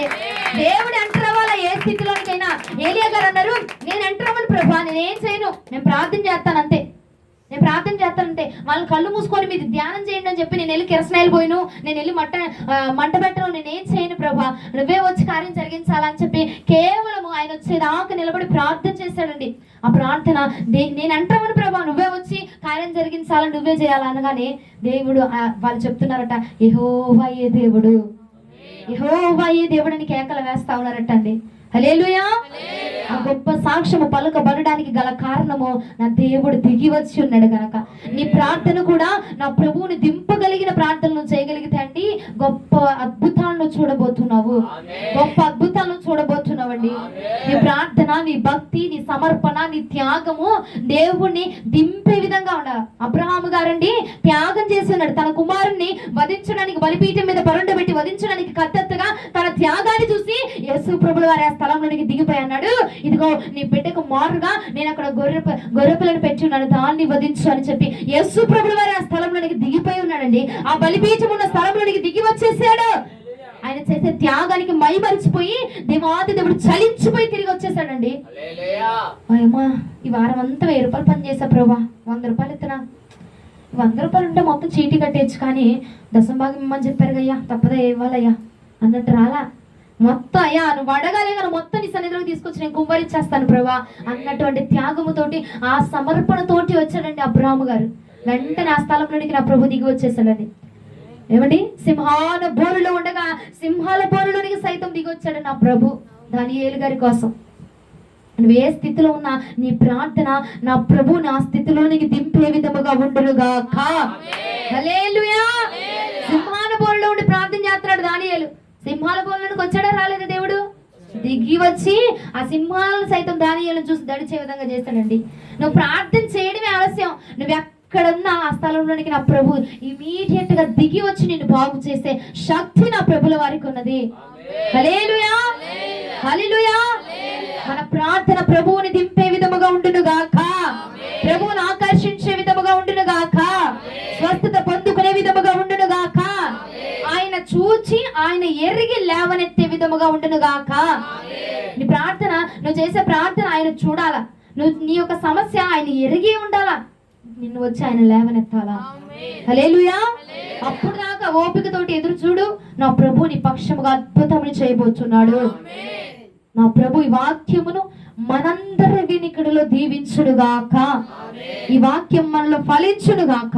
దేవుడు ఎంటర్ అవ్వాలా ఏ స్థితిలోనికైనా. ఏలియా గారు అన్నారు, నేను ఎంటర్ అవ్వను ప్రభా, నేనేం చేయను, నేను ప్రార్థన చేస్తాను అంతే, నేను ప్రార్థన చేస్తానంటే. వాళ్ళు కళ్ళు మూసుకొని మీరు ధ్యానం చేయండి అని చెప్పి నేను వెళ్ళి కిరసనాయిలు పోయిను, నేను వెళ్ళి మంట పెట్టను, నేనేం చేయను ప్రభా, నువ్వే వచ్చి కార్యం జరిగించాలని చెప్పి కేవలం ఆయన వచ్చేదాకా నిలబడి ప్రార్థన చేశాడండి. ఆ ప్రార్థన నేను అంటామని ప్రభా, నువ్వే వచ్చి కార్యం జరిగించాలని, నువ్వే చేయాలి అనగానే దేవుడు వాళ్ళు చెప్తున్నారట, యెహోవాయే దేవుడు, యెహోవాయే దేవుడు అని కేకలు వేస్తా ఉన్నారట అండి. హల్లెలూయా. ఆ గొప్ప సాక్ష్యము పలుకబడడానికి గల కారణము నా దేవుడు దిగి వచ్చి ఉన్నాడు గనక. నీ ప్రార్థన కూడా నా ప్రభువుని దింపగలిగిన ప్రార్థనలు చేయగలిగితే అండి గొప్ప అద్భుతాలను చూడబోతున్నావు, గొప్ప అద్భుతాలను చూడబోతున్నావండి. నీ ప్రార్థన, నీ భక్తి, నీ సమర్పణ, నీ త్యాగము దేవుణ్ణి దింపే విధంగా ఉండాలి. అబ్రహాము గారండి త్యాగం చేసి ఉన్నాడు. తన కుమారుణ్ణి వధించడానికి, బలిపీఠం మీద పరుండబెట్టి వధించడానికి కత్తెత్తగా తన త్యాగాన్ని చూసి యేసు ప్రభువు వారి ఆ స్థలంలోనికి దిగిపోయి అన్నాడు, ఇదిగో నీ బిడ్డకు మారుగా నేను అక్కడ గొర్రెపిల్లను పెట్టి ఉన్నాను, దాన్ని వధించు అని చెప్పి యేసు ప్రభువు వారి ఆ స్థలంలోనికి దిగిపోయి ఉన్నాడండి. ఆ బలిపీఠం ఉన్న స్థలంలోనికి దిగి వచ్చేసాడు. ఆయన చేసే త్యాగానికి మైమరిచిపోయి దేవాది దేవుడు చలించిపోయి తిరిగి వచ్చేసాడండి. అమ్మా ఈ వారం అంతా 1000 రూపాయలు పని చేసా ప్రభా, 100 రూపాయలు ఇస్తున్నా, 100 రూపాయలు ఉంటే మొత్తం చీటీ కట్టేయచ్చు, కానీ దశంభాగం ఇమ్మని చెప్పారు అయ్యా, తప్పదా ఇవ్వాలయ్యా అన్నట్టు రాలా. మొత్తం అయ్యా నువ్వు అడగాలి కానీ మొత్తం నీ సన్నిధిలోకి తీసుకొచ్చి నేను కుమ్మరిచ్చేస్తాను ప్రభా అన్నటువంటి త్యాగముతోటి, ఆ సమర్పణతోటి వచ్చాడండి అబ్రాహాము గారు. వెంటనే ఆ స్థలంలోనికి నా ప్రభు దిగి వచ్చేసాడండి. ఏమండి, సింహాల బోరులో ఉండగా సింహాల బోరులోనికి సైతం దిగి వచ్చాడు నా ప్రభు దానియేలు గారి కోసం. నువ్వు ఏ స్థితిలో ఉన్నా నీ ప్రార్థన నా ప్రభు నా స్థితిలోనికి దింపే విధముగా ఉండునుగాక. హల్లెలూయా. సింహాల బోరులో ఉండి ప్రార్థన చేస్తున్నాడు దానియేలు. సింహాల బోరులోనికి వచ్చాడా రాలేదా దేవుడు? దిగి వచ్చి ఆ సింహాలను సైతం దానియేలును చూసి దడిచే విధంగా చేస్తాడండి. నువ్వు ప్రార్థన చేయడమే ఆలస్యం, నువ్వు ఎక్కడున్నా ఆ స్థలంలోనికి నా ప్రభు ఇమీడియట్ గా దిగి వచ్చి నిన్ను బాగు చేసే శక్తి నా ప్రభుల వారికి ఉన్నది. హల్లెలూయా, హల్లెలూయా. మన ప్రార్థన ప్రభువుని దింపే విధముగా ఉండునుగాక, ప్రభువును ఆకర్షించే విధముగా ఉండునుగాక, స్వస్థత పొందుకునే విధముగా ఉండునుగాక, ఆయన చూచి ఆయన ఎరిగి లేవనెత్తే విధముగా ఉండునుగాక. నీ ప్రార్థన, నువ్వు చేసే ప్రార్థన ఆయన చూడాలా, నువ్వు నీ యొక్క సమస్య ఆయన ఎరిగి ఉండాలా, నిన్ను వచ్చి ఆయన లేవనెత్తాలా. హల్లెలూయా. అప్పుడు దాకా ఓపికతోటి ఎదురు చూడు, నా ప్రభు నీ పక్షముగా అద్భుతములు చేయబోతున్నాడు. నా ప్రభు ఈ వాక్యమును మనందరి వినికిడిలో దీవించుడుగాక, ఈ వాక్యం మనలో ఫలించుడుగాక.